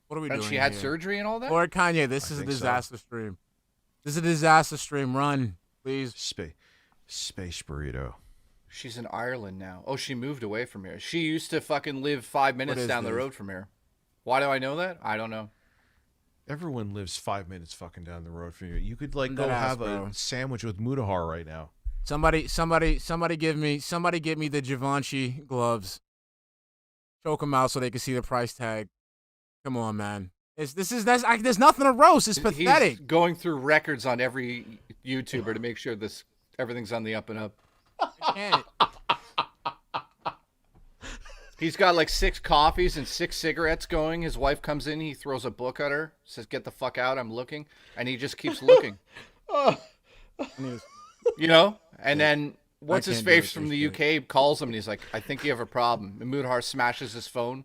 What are we doing? And she had here? surgery and all that? Or Kanye, this is a disaster stream. This is a disaster stream. Run, please. Space burrito. She's in Ireland now. Oh, she moved away from here. She used to fucking live 5 minutes down the road from here. Why do I know that? I don't know. Everyone lives 5 minutes fucking down the road from you. You could like go have a sandwich with Mutahar right now. Somebody give me the Givenchy gloves. Choke them out so they can see the price tag. Come on, man. There's nothing to roast. It's pathetic. He's going through records on every YouTuber to make sure everything's on the up and up. He's got like 6 coffees and 6 cigarettes going. His wife comes in, he throws a book at her, says, "Get the fuck out, I'm looking." And he just keeps looking. You know? And then what's his face from the UK calls him and he's like, "I think you have a problem." And Mudahar smashes his phone.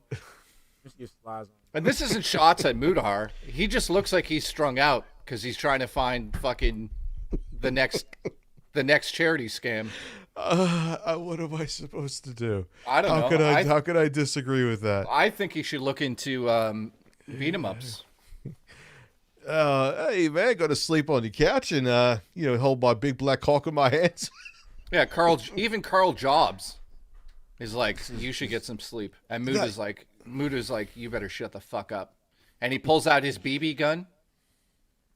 And this isn't shots at Mudahar. He just looks like he's strung out because he's trying to find fucking the next charity scam. What am I supposed to do? I don't know. How could I disagree with that? I think he should look into beat 'em ups. Hey man, go to sleep on the couch and hold my big black cock in my hands. Yeah, even Carl Jobs is like, "You should get some sleep." And Muda's like, "You better shut the fuck up." And he pulls out his BB gun,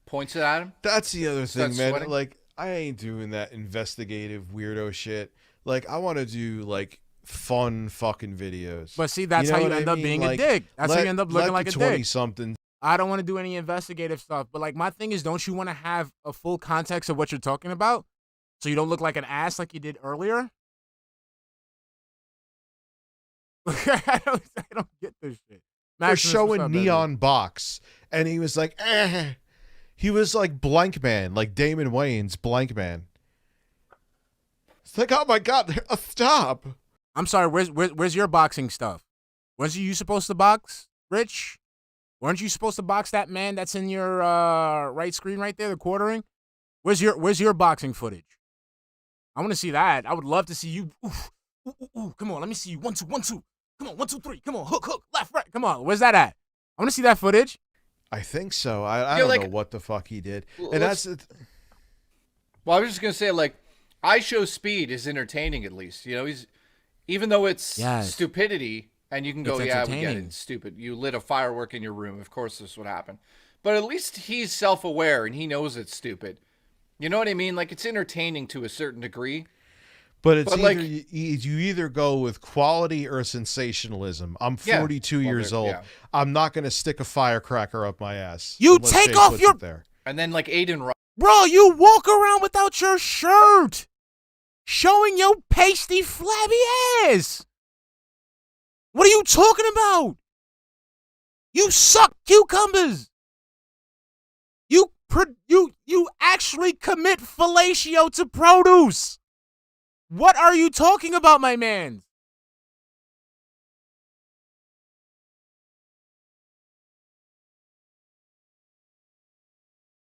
points it at him. That's the other thing, man. Sweating. Like, I ain't doing that investigative weirdo shit. Like, I want to do like fun fucking videos. But see, that's how you end up being a dick. That's how you end up looking like a dick. 20-something. I don't want to do any investigative stuff. But like, my thing is, don't you want to have a full context of what you're talking about, so you don't look like an ass like you did earlier? I don't get this shit. They're showing Neon Box, and he was like, eh. He was like Blank Man, like Damon Wayans Blank Man. It's like, oh my god, stop. I'm sorry, where's your boxing stuff? Weren't you supposed to box, Rich? Weren't you supposed to box that man that's in your right screen right there, the quartering? Where's your boxing footage? I want to see that. I would love to see you. Ooh, come on, let me see you. 1, 2, 1, 2. Come on, 1, 2, 3. Come on, hook, left, right. Come on, where's that at? I want to see that footage. I think so. I don't know what the fuck he did. And that's well, I was just gonna say, like, I Show Speed is entertaining at least. You know, even though it's stupidity, and you can go, yeah, we get it, it's stupid. You lit a firework in your room. Of course, this would happen. But at least he's self-aware and he knows it's stupid. You know what I mean? Like, it's entertaining to a certain degree. But it's either, like, you either go with quality or sensationalism. I'm 42 years old. Yeah. I'm not going to stick a firecracker up my ass. You take off your... There. And then, like, Aiden... Bro, you walk around without your shirt, showing your pasty, flabby ass. What are you talking about? You suck cucumbers. You actually commit fellatio to produce. What are you talking about, my man?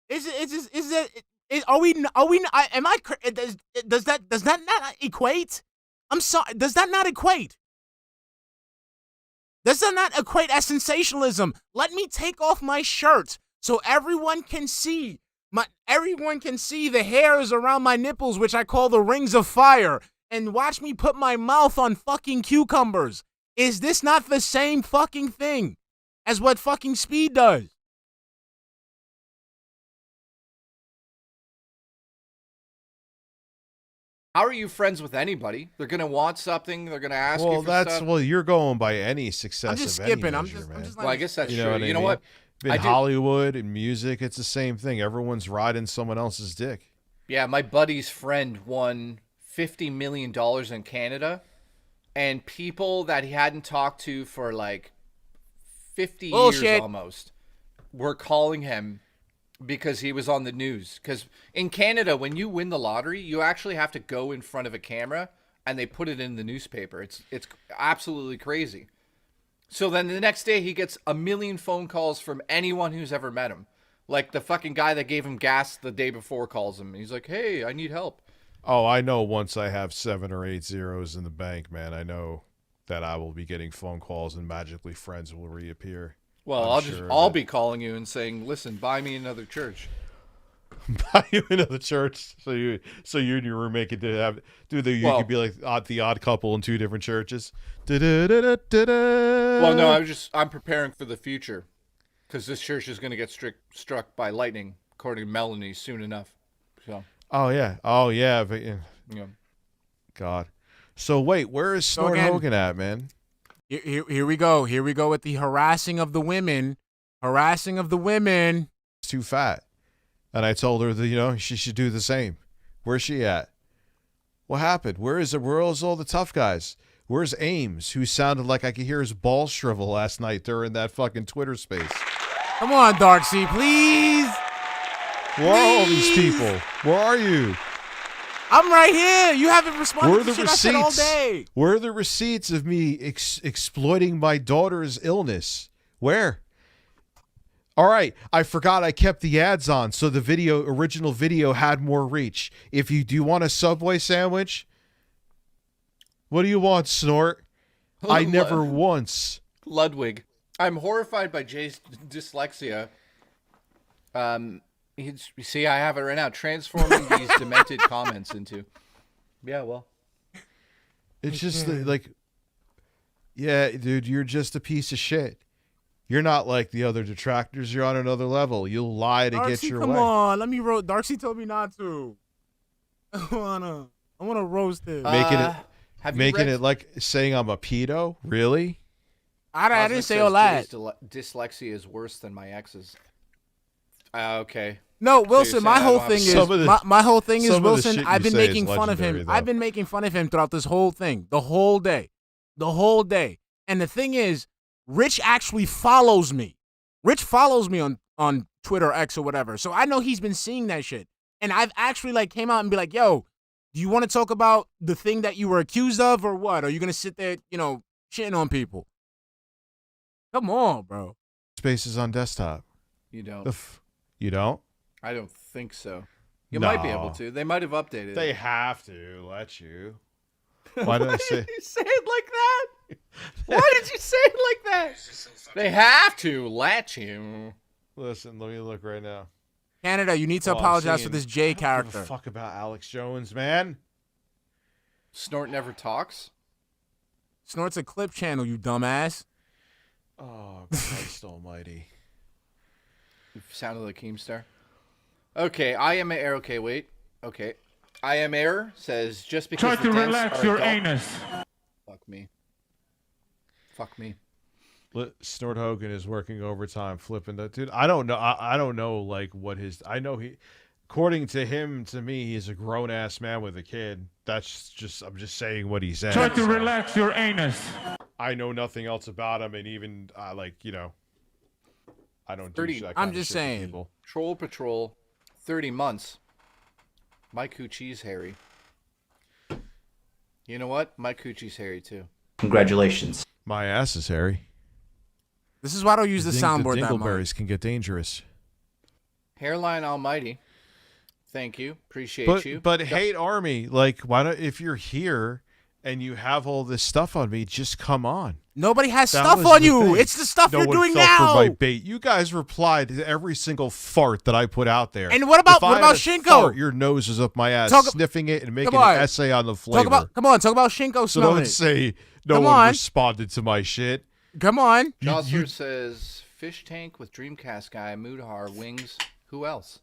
Does that not equate? I'm sorry, does that not equate? Does that not equate as sensationalism? Let me take off my shirt so everyone can see the hairs around my nipples, which I call the rings of fire, and watch me put my mouth on fucking cucumbers. Is this not the same fucking thing as what fucking Speed does? How are you friends with anybody? They're gonna want something. They're gonna ask you for stuff. Well, you're going by any success. I'm just of skipping. Any I'm measure, just well, I guess that's true. You know what? In Hollywood and music, it's the same thing. Everyone's riding someone else's dick. Yeah, my buddy's friend won $50 million in Canada, and people that he hadn't talked to for like 50 years almost were calling him because he was on the news. Because in Canada, when you win the lottery, you actually have to go in front of a camera and they put it in the newspaper. It's absolutely crazy. So then the next day he gets 1 million phone calls from anyone who's ever met him. Like the fucking guy that gave him gas the day before calls him. He's like, "Hey, I need help." Oh, I know once I have 7 or 8 zeros in the bank, man, I know that I will be getting phone calls and magically friends will reappear. Well, I'll be calling you and saying, "Listen, buy me another church." Buy you another church, so you and your roommate could could be like the odd couple in 2 different churches. Well, no, I'm preparing for the future because this church is going to get struck by lightning, according to Melanie, soon enough. So. Oh yeah, but yeah. God. So wait, where is Snort Hogan at, man? Here we go. Here we go with the harassing of the women Harassing of the women. Too fat. And I told her that, she should do the same. Where's she at? What happened? Where's all the tough guys? Where's Ames, who sounded like I could hear his balls shrivel last night during that fucking Twitter space? Come on, Darksy, please. Where are all these people? Where are you? I'm right here. You haven't responded Where are to the shit I said all receipts? day. Where are the receipts of me exploiting my daughter's illness? Where? All right, I forgot I kept the ads on, so the original video had more reach. If you do want a Subway sandwich, what do you want, Snort? I never once. Ludwig. I'm horrified by Jay's dyslexia. You see, I have it right now. Transforming these demented comments into. Yeah, well. It's just yeah, dude, you're just a piece of shit. You're not like the other detractors. You're on another level. You'll lie to get your way. Come on, let me roast. Darksy told me not to. I wanna roast it. Making it like saying I'm a pedo. Really? I didn't say all that. Dyslexia is worse than my ex's. Okay. No, Wilson. My whole thing is my whole thing is Wilson. I've been making fun of him. Though. I've been making fun of him throughout this whole thing, the whole day. And the thing is, Rich actually follows me. Rich follows me on Twitter, X, or whatever. So I know he's been seeing that shit. And I've actually came out and be like, yo, do you want to talk about the thing that you were accused of or what? Are you going to sit there, shitting on people? Come on, bro. Spaces on desktop. You don't. You don't? I don't think so. You might be able to. They might have updated it. They have to let you. Why did I say? Why did you say it like that? Why did you say it like that? They have to let you. Listen, let me look right now. Canada, you need to apologize for this J character. I don't give a fuck about Alex Jones, man. Snort never talks. Snort's a clip channel, you dumbass. Oh, Christ almighty. You sounded like Keemstar. Okay, I am error. Okay, wait. Okay. I am error says just because try to relax your anus. Fuck me. Fuck me. Snort Hogan is working overtime, flipping that dude. I don't know. I don't know what his. I know he, according to him, to me, he's a grown ass man with a kid. That's just. I'm just saying what he said. Try to relax your anus. I know nothing else about him, and even I don't. 30. Do I'm just saying. Troll Patrol, 30 months. My coochie's hairy. You know what? My coochie's hairy too. Congratulations. My ass is hairy. This is why I don't use the soundboard that much. Dingleberries can get dangerous. Hairline Almighty. Thank you. Appreciate you. But Hate Army, why don't, if you're here and you have all this stuff on me, just come on. Nobody has stuff on you. Thing. It's the stuff no you're one doing fell now. For my bait. You guys replied to every single fart that I put out there. And what about Shinko? Fart, your nose is up my ass, sniffing it and making an essay on the flavor. Talk about Shinko. So don't say no one responded to my shit. Come on. Jocelyn says fish tank with Dreamcast guy, Moodhar, wings. Who else?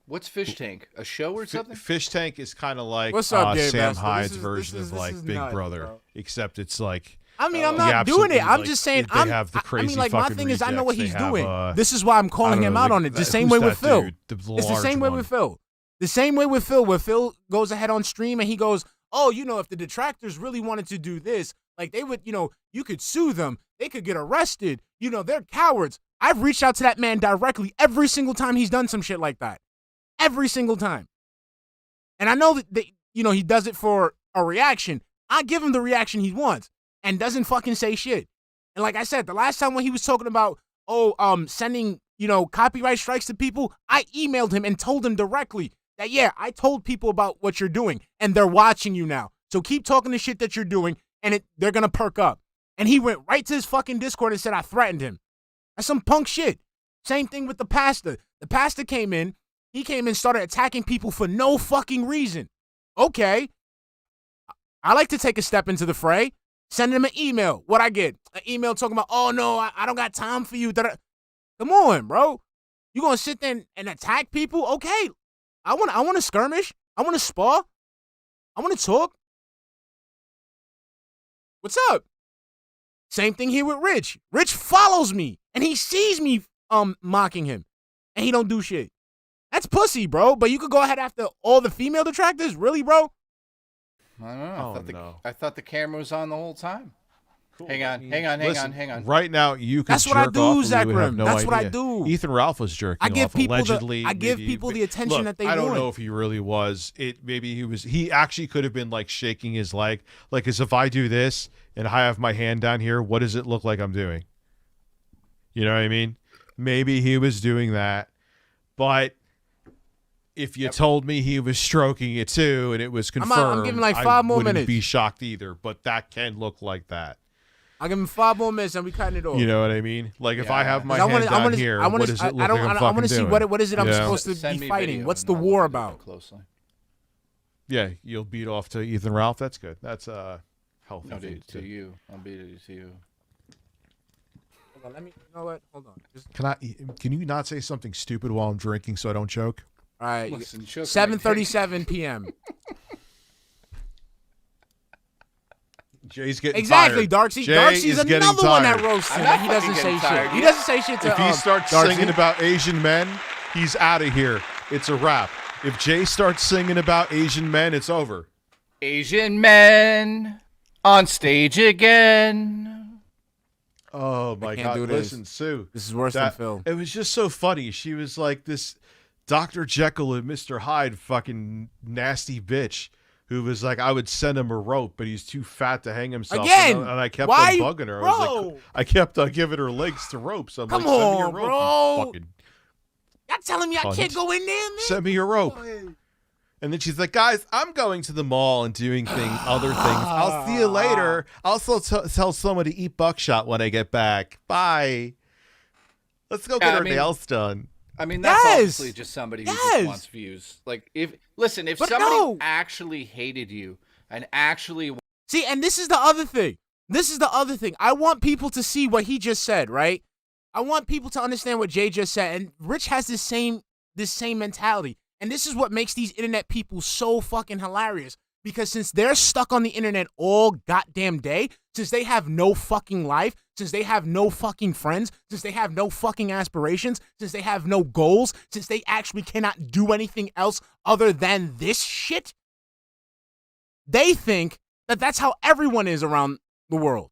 What's Fish Tank? A show or something? Fish Tank is kind of like What's up, Sam Hyde's version of Big nuts, Brother, bro. Except it's like. I mean, I'm not doing it. I'm just saying. They have the crazy my thing is, I know what he's doing. Have, this is why I'm calling him out on it. The same way with Phil. It's the same way with Phil. The same way with Phil, where Phil goes ahead on stream and he goes, "Oh, if the detractors really wanted to do this, they would, you could sue them. They could get arrested. They're cowards." I've reached out to that man directly every single time he's done some shit like that. Every single time. And I know that he does it for a reaction. I give him the reaction he wants and doesn't fucking say shit. And like I said, the last time when he was talking about, sending, copyright strikes to people, I emailed him and told him directly that, yeah, I told people about what you're doing and they're watching you now. So keep talking the shit that you're doing and they're going to perk up. And he went right to his fucking Discord and said I threatened him. That's some punk shit. Same thing with the pastor. The pastor came in. He came in and started attacking people for no fucking reason. Okay. I like to take a step into the fray. Send him an email. What I get? An email talking about, oh, no, I don't got time for you. Come on, bro. You going to sit there and attack people? Okay. I want to skirmish. I want to spar. I want to talk. What's up? Same thing here with Rich. Rich follows me. and he sees me mocking him, and he don't do shit. That's pussy, bro. But you could go ahead after all the female detractors, really, bro? I don't know. Oh, I thought the camera was on the whole time. Cool. Hang on. Listen, hang on. Right now, you can That's what I jerk do, off, and we would have Zachram. no That's what I idea. do. Ethan Ralph was jerking I give off, people allegedly. the attention Look, that they I don't want. know if he really was. Maybe he was. He actually could have been like shaking his leg, like as if I do this and I have my hand down here. What does it look like I'm doing? You know what I mean? Maybe he was doing that, but if you told me he was stroking it too and it was confirmed, I'm giving like 5 I more wouldn't minutes. be shocked either. But that can look like that. I'll give him 5 more minutes and we cutting it off. You know what I mean? Like if I have my I hand down wanna, here, I wanna, what does it look I don't, like I'm I fucking want to see doing? what is it I'm Yeah. supposed to Send be me fighting? video What's and the I'll war look at it about? closely. Yeah, you'll beat off to Ethan Ralph. That's good. That's healthy. No, thing dude, to to you. I'll beat it to you. Hold on, let me. You know what? Hold on. Just, Can you not say something stupid while I'm drinking so I don't choke? all right. Listen, choke 7:37 p.m. Jay's getting Exactly, tired. Darksy. Jay Darksy's is getting another one that tired. roasts him. I'm not He doesn't fucking say getting shit. tired. He doesn't say shit to If he starts Darksy. singing about Asian men, he's out of here. It's a wrap. If Jay starts singing about Asian men, it's over. Asian men on stage again. Oh my can't God! do this. Listen, Sue. This is worse than Phil. It was just so funny. She was like this Dr. Jekyll and Mr. Hyde fucking nasty bitch who was like, I would send him a rope, but he's too fat to hang himself. Again, and I kept why- on bugging her. I was like, I kept on giving her links to ropes. I'm Come like, send me on, your rope, bro. you fucking Y'all telling me I Cunt. can't go in there, man? send me your rope. And then she's like, guys, I'm going to the mall and doing other things. I'll see you later. I'll also tell someone to eat buckshot when I get back. Bye. Let's go get Yeah, our nails done. I mean, that's Yes! obviously just somebody who Yes! just wants views. Like, if somebody no. actually hated you and actually See, and this is the other thing. I want people to see what he just said, right? I want people to understand what Jay just said. And Rich has this same mentality. And this is what makes these internet people so fucking hilarious. Because since they're stuck on the internet all goddamn day, since they have no fucking life, since they have no fucking friends, since they have no fucking aspirations, since they have no goals, since they actually cannot do anything else other than this shit, they think that that's how everyone is around the world.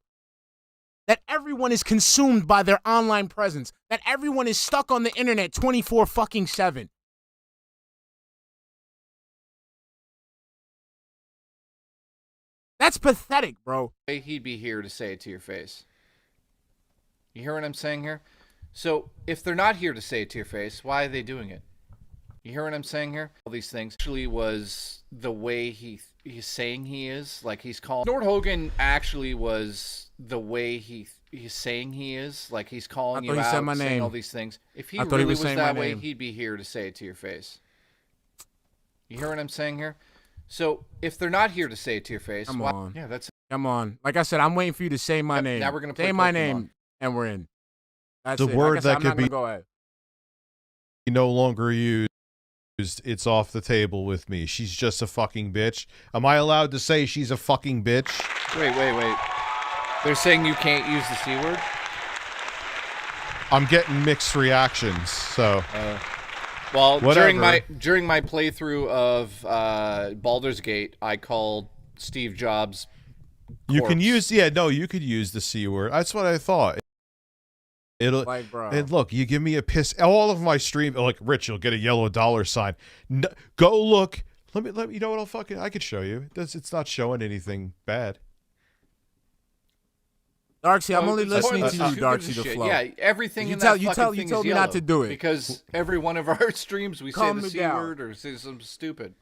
That everyone is consumed by their online presence. That everyone is stuck on the internet 24 fucking 7. That's pathetic, bro. he'd be here to say it to your face. You hear what I'm saying here? So if they're not here to say it to your face, why are they doing it? You hear what I'm saying here? All these things actually was the way he's saying he is. Like he's calling Nord Hogan actually was the way he's saying he is. Like he's calling you he out, said my saying name. all these things. If he I thought really he was was saying that my way, name. he'd be here to say it to your face. You hear what I'm saying here? So if they're not here to say it to your face, Come why? on. Yeah, that's Come on. Like I said, I'm waiting for you to say my Yep, name. now we're gonna play say my Pokemon. name, and we're in. That's The it. word like I said, that I'm could not gonna be- go ahead. No longer used. It's off the table with me. She's just a fucking bitch. Am I allowed to say she's a fucking bitch? Wait. They're saying you can't use the C word? I'm getting mixed reactions. So Well, Whatever. during my playthrough of Baldur's Gate, I called Steve Jobs you can corpse. use, you could use the C word. That's what I thought. It'll Like, bro. and look, you give me a piss. All of my stream, like Rich, you'll get a yellow dollar sign. Go look. Let me. You know what? I could show you. It's not showing anything bad. Darksy, I'm Oh, only it's listening important. to you, Who gives Darksy a the shit? Flow. Yeah, everything You in tell- that you fucking tell- you thing told is me not yellow, to do it. because every one of our streams we say Calm the it C down. word or say something stupid.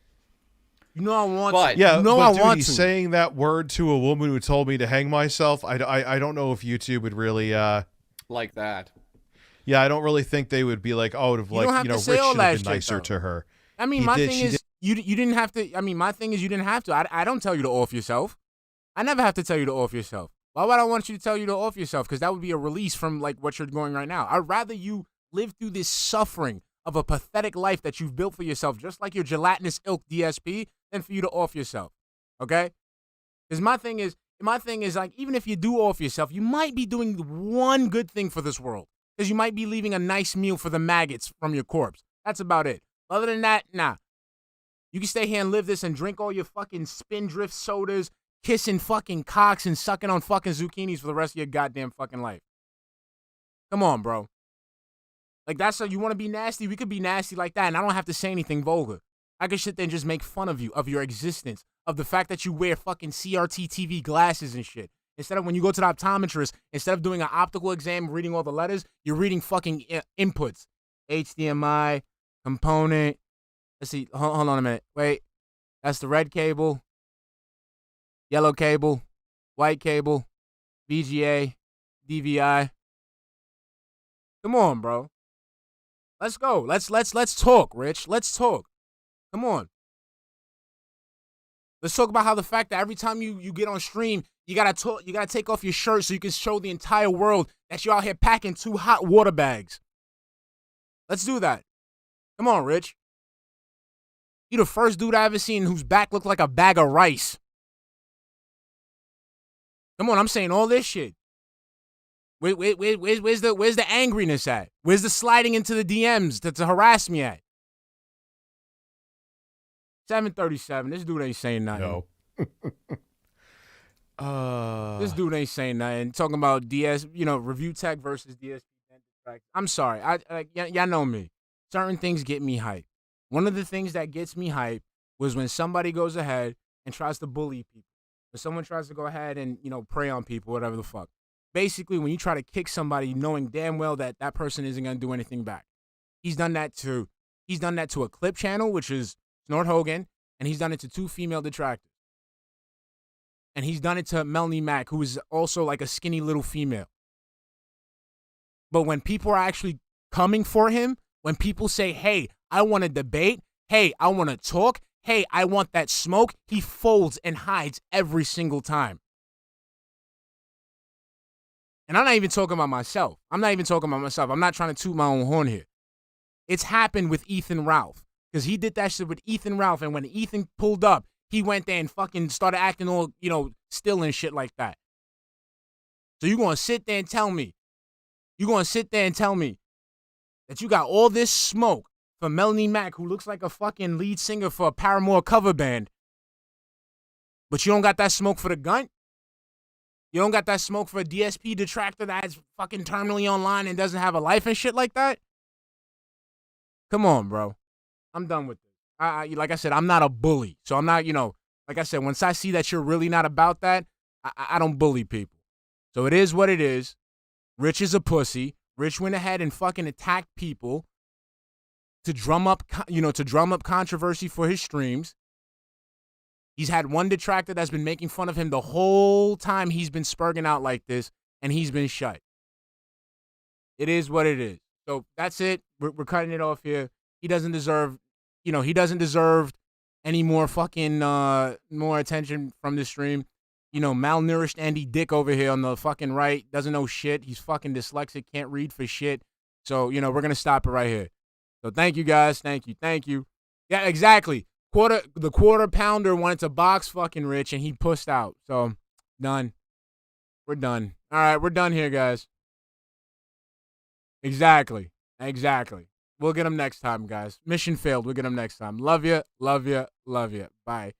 You know I want But- to. Yeah, you know but I dude, want he's to. saying that word to a woman who told me to hang myself. I don't know if YouTube would really. Like that. Yeah, I don't really think they would be like, oh, You don't have Rich to say should all have that been shit, nicer though. to her. I mean, He my did- thing she is, you didn't have to. I mean, my thing is, you didn't have to. I don't tell you to off yourself. I never have to tell you to off yourself. Why would I want you to tell you to off yourself? Because that would be a release from like what you're going right now. I'd rather you live through this suffering of a pathetic life that you've built for yourself, just like your gelatinous ilk DSP, than for you to off yourself. Okay? Because my thing is like, even if you do off yourself, you might be doing one good thing for this world. Because you might be leaving a nice meal for the maggots from your corpse. That's about it. Other than that, nah. You can stay here and live this and drink all your fucking Spindrift sodas, kissing fucking cocks and sucking on fucking zucchinis for the rest of your goddamn fucking life. Come on, bro. Like, that's how you want to be nasty? We could be nasty like that, and I don't have to say anything vulgar. I could sit there and just make fun of you, of your existence, of the fact that you wear fucking CRT TV glasses and shit. Instead of when you go to the optometrist, instead of doing an optical exam, reading all the letters, you're reading fucking inputs. HDMI, component. Let's see. Hold on a minute. Wait. That's the red cable, yellow cable, white cable, VGA, DVI. Come on, bro. Let's go. Let's talk, Rich. Let's talk. Come on. Let's talk about how the fact that every time you get on stream, you gotta take off your shirt so you can show the entire world that you're out here packing 2 hot water bags. Let's do that. Come on, Rich. You the first dude I ever seen whose back looked like a bag of rice. Come on, I'm saying all this shit. Where's the angriness at? Where's the sliding into the DMs to harass me at? 737. This dude ain't saying nothing. No. This dude ain't saying nothing. Talking about review tech versus DSP. I'm sorry. Y'all know me. Certain things get me hyped. One of the things that gets me hyped was when somebody goes ahead and tries to bully people. When someone tries to go ahead and, prey on people, whatever the fuck. Basically, when you try to kick somebody knowing damn well that that person isn't going to do anything back. He's done that to a clip channel, which is Snort Hogan, and he's done it to 2 female detractors. And he's done it to Melanie Mack, who is also like a skinny little female. But when people are actually coming for him, when people say, hey, I want to debate, hey, I want to talk, hey, I want that smoke, he folds and hides every single time. And I'm not even talking about myself. I'm not trying to toot my own horn here. It's happened with Ethan Ralph. Because he did that shit with Ethan Ralph. And when Ethan pulled up, he went there and fucking started acting all, still and shit like that. So you're going to sit there and tell me that you got all this smoke for Melanie Mack, who looks like a fucking lead singer for a Paramore cover band, but you don't got that smoke for the Gun? You don't got that smoke for a DSP detractor that's fucking terminally online and doesn't have a life and shit like that? Come on, bro. I'm done with this. Like I said, I'm not a bully. So I'm not, like I said, once I see that you're really not about that, I don't bully people. So it is what it is. Rich is a pussy. Rich went ahead and fucking attacked people to drum up controversy for his streams. He's had one detractor that's been making fun of him the whole time he's been spurging out like this, and he's been shut. It is what it is. So that's it. We're cutting it off here. He doesn't deserve, any more fucking more attention from this stream. Malnourished Andy Dick over here on the fucking right doesn't know shit. He's fucking dyslexic, can't read for shit. So, we're going to stop it right here. So thank you guys. Thank you. Yeah, exactly. The quarter pounder wanted to box fucking Rich and he pussed out. So, done. We're done. All right, we're done here, guys. Exactly. We'll get him next time, guys. Mission failed. We'll get him next time. Love you. Bye.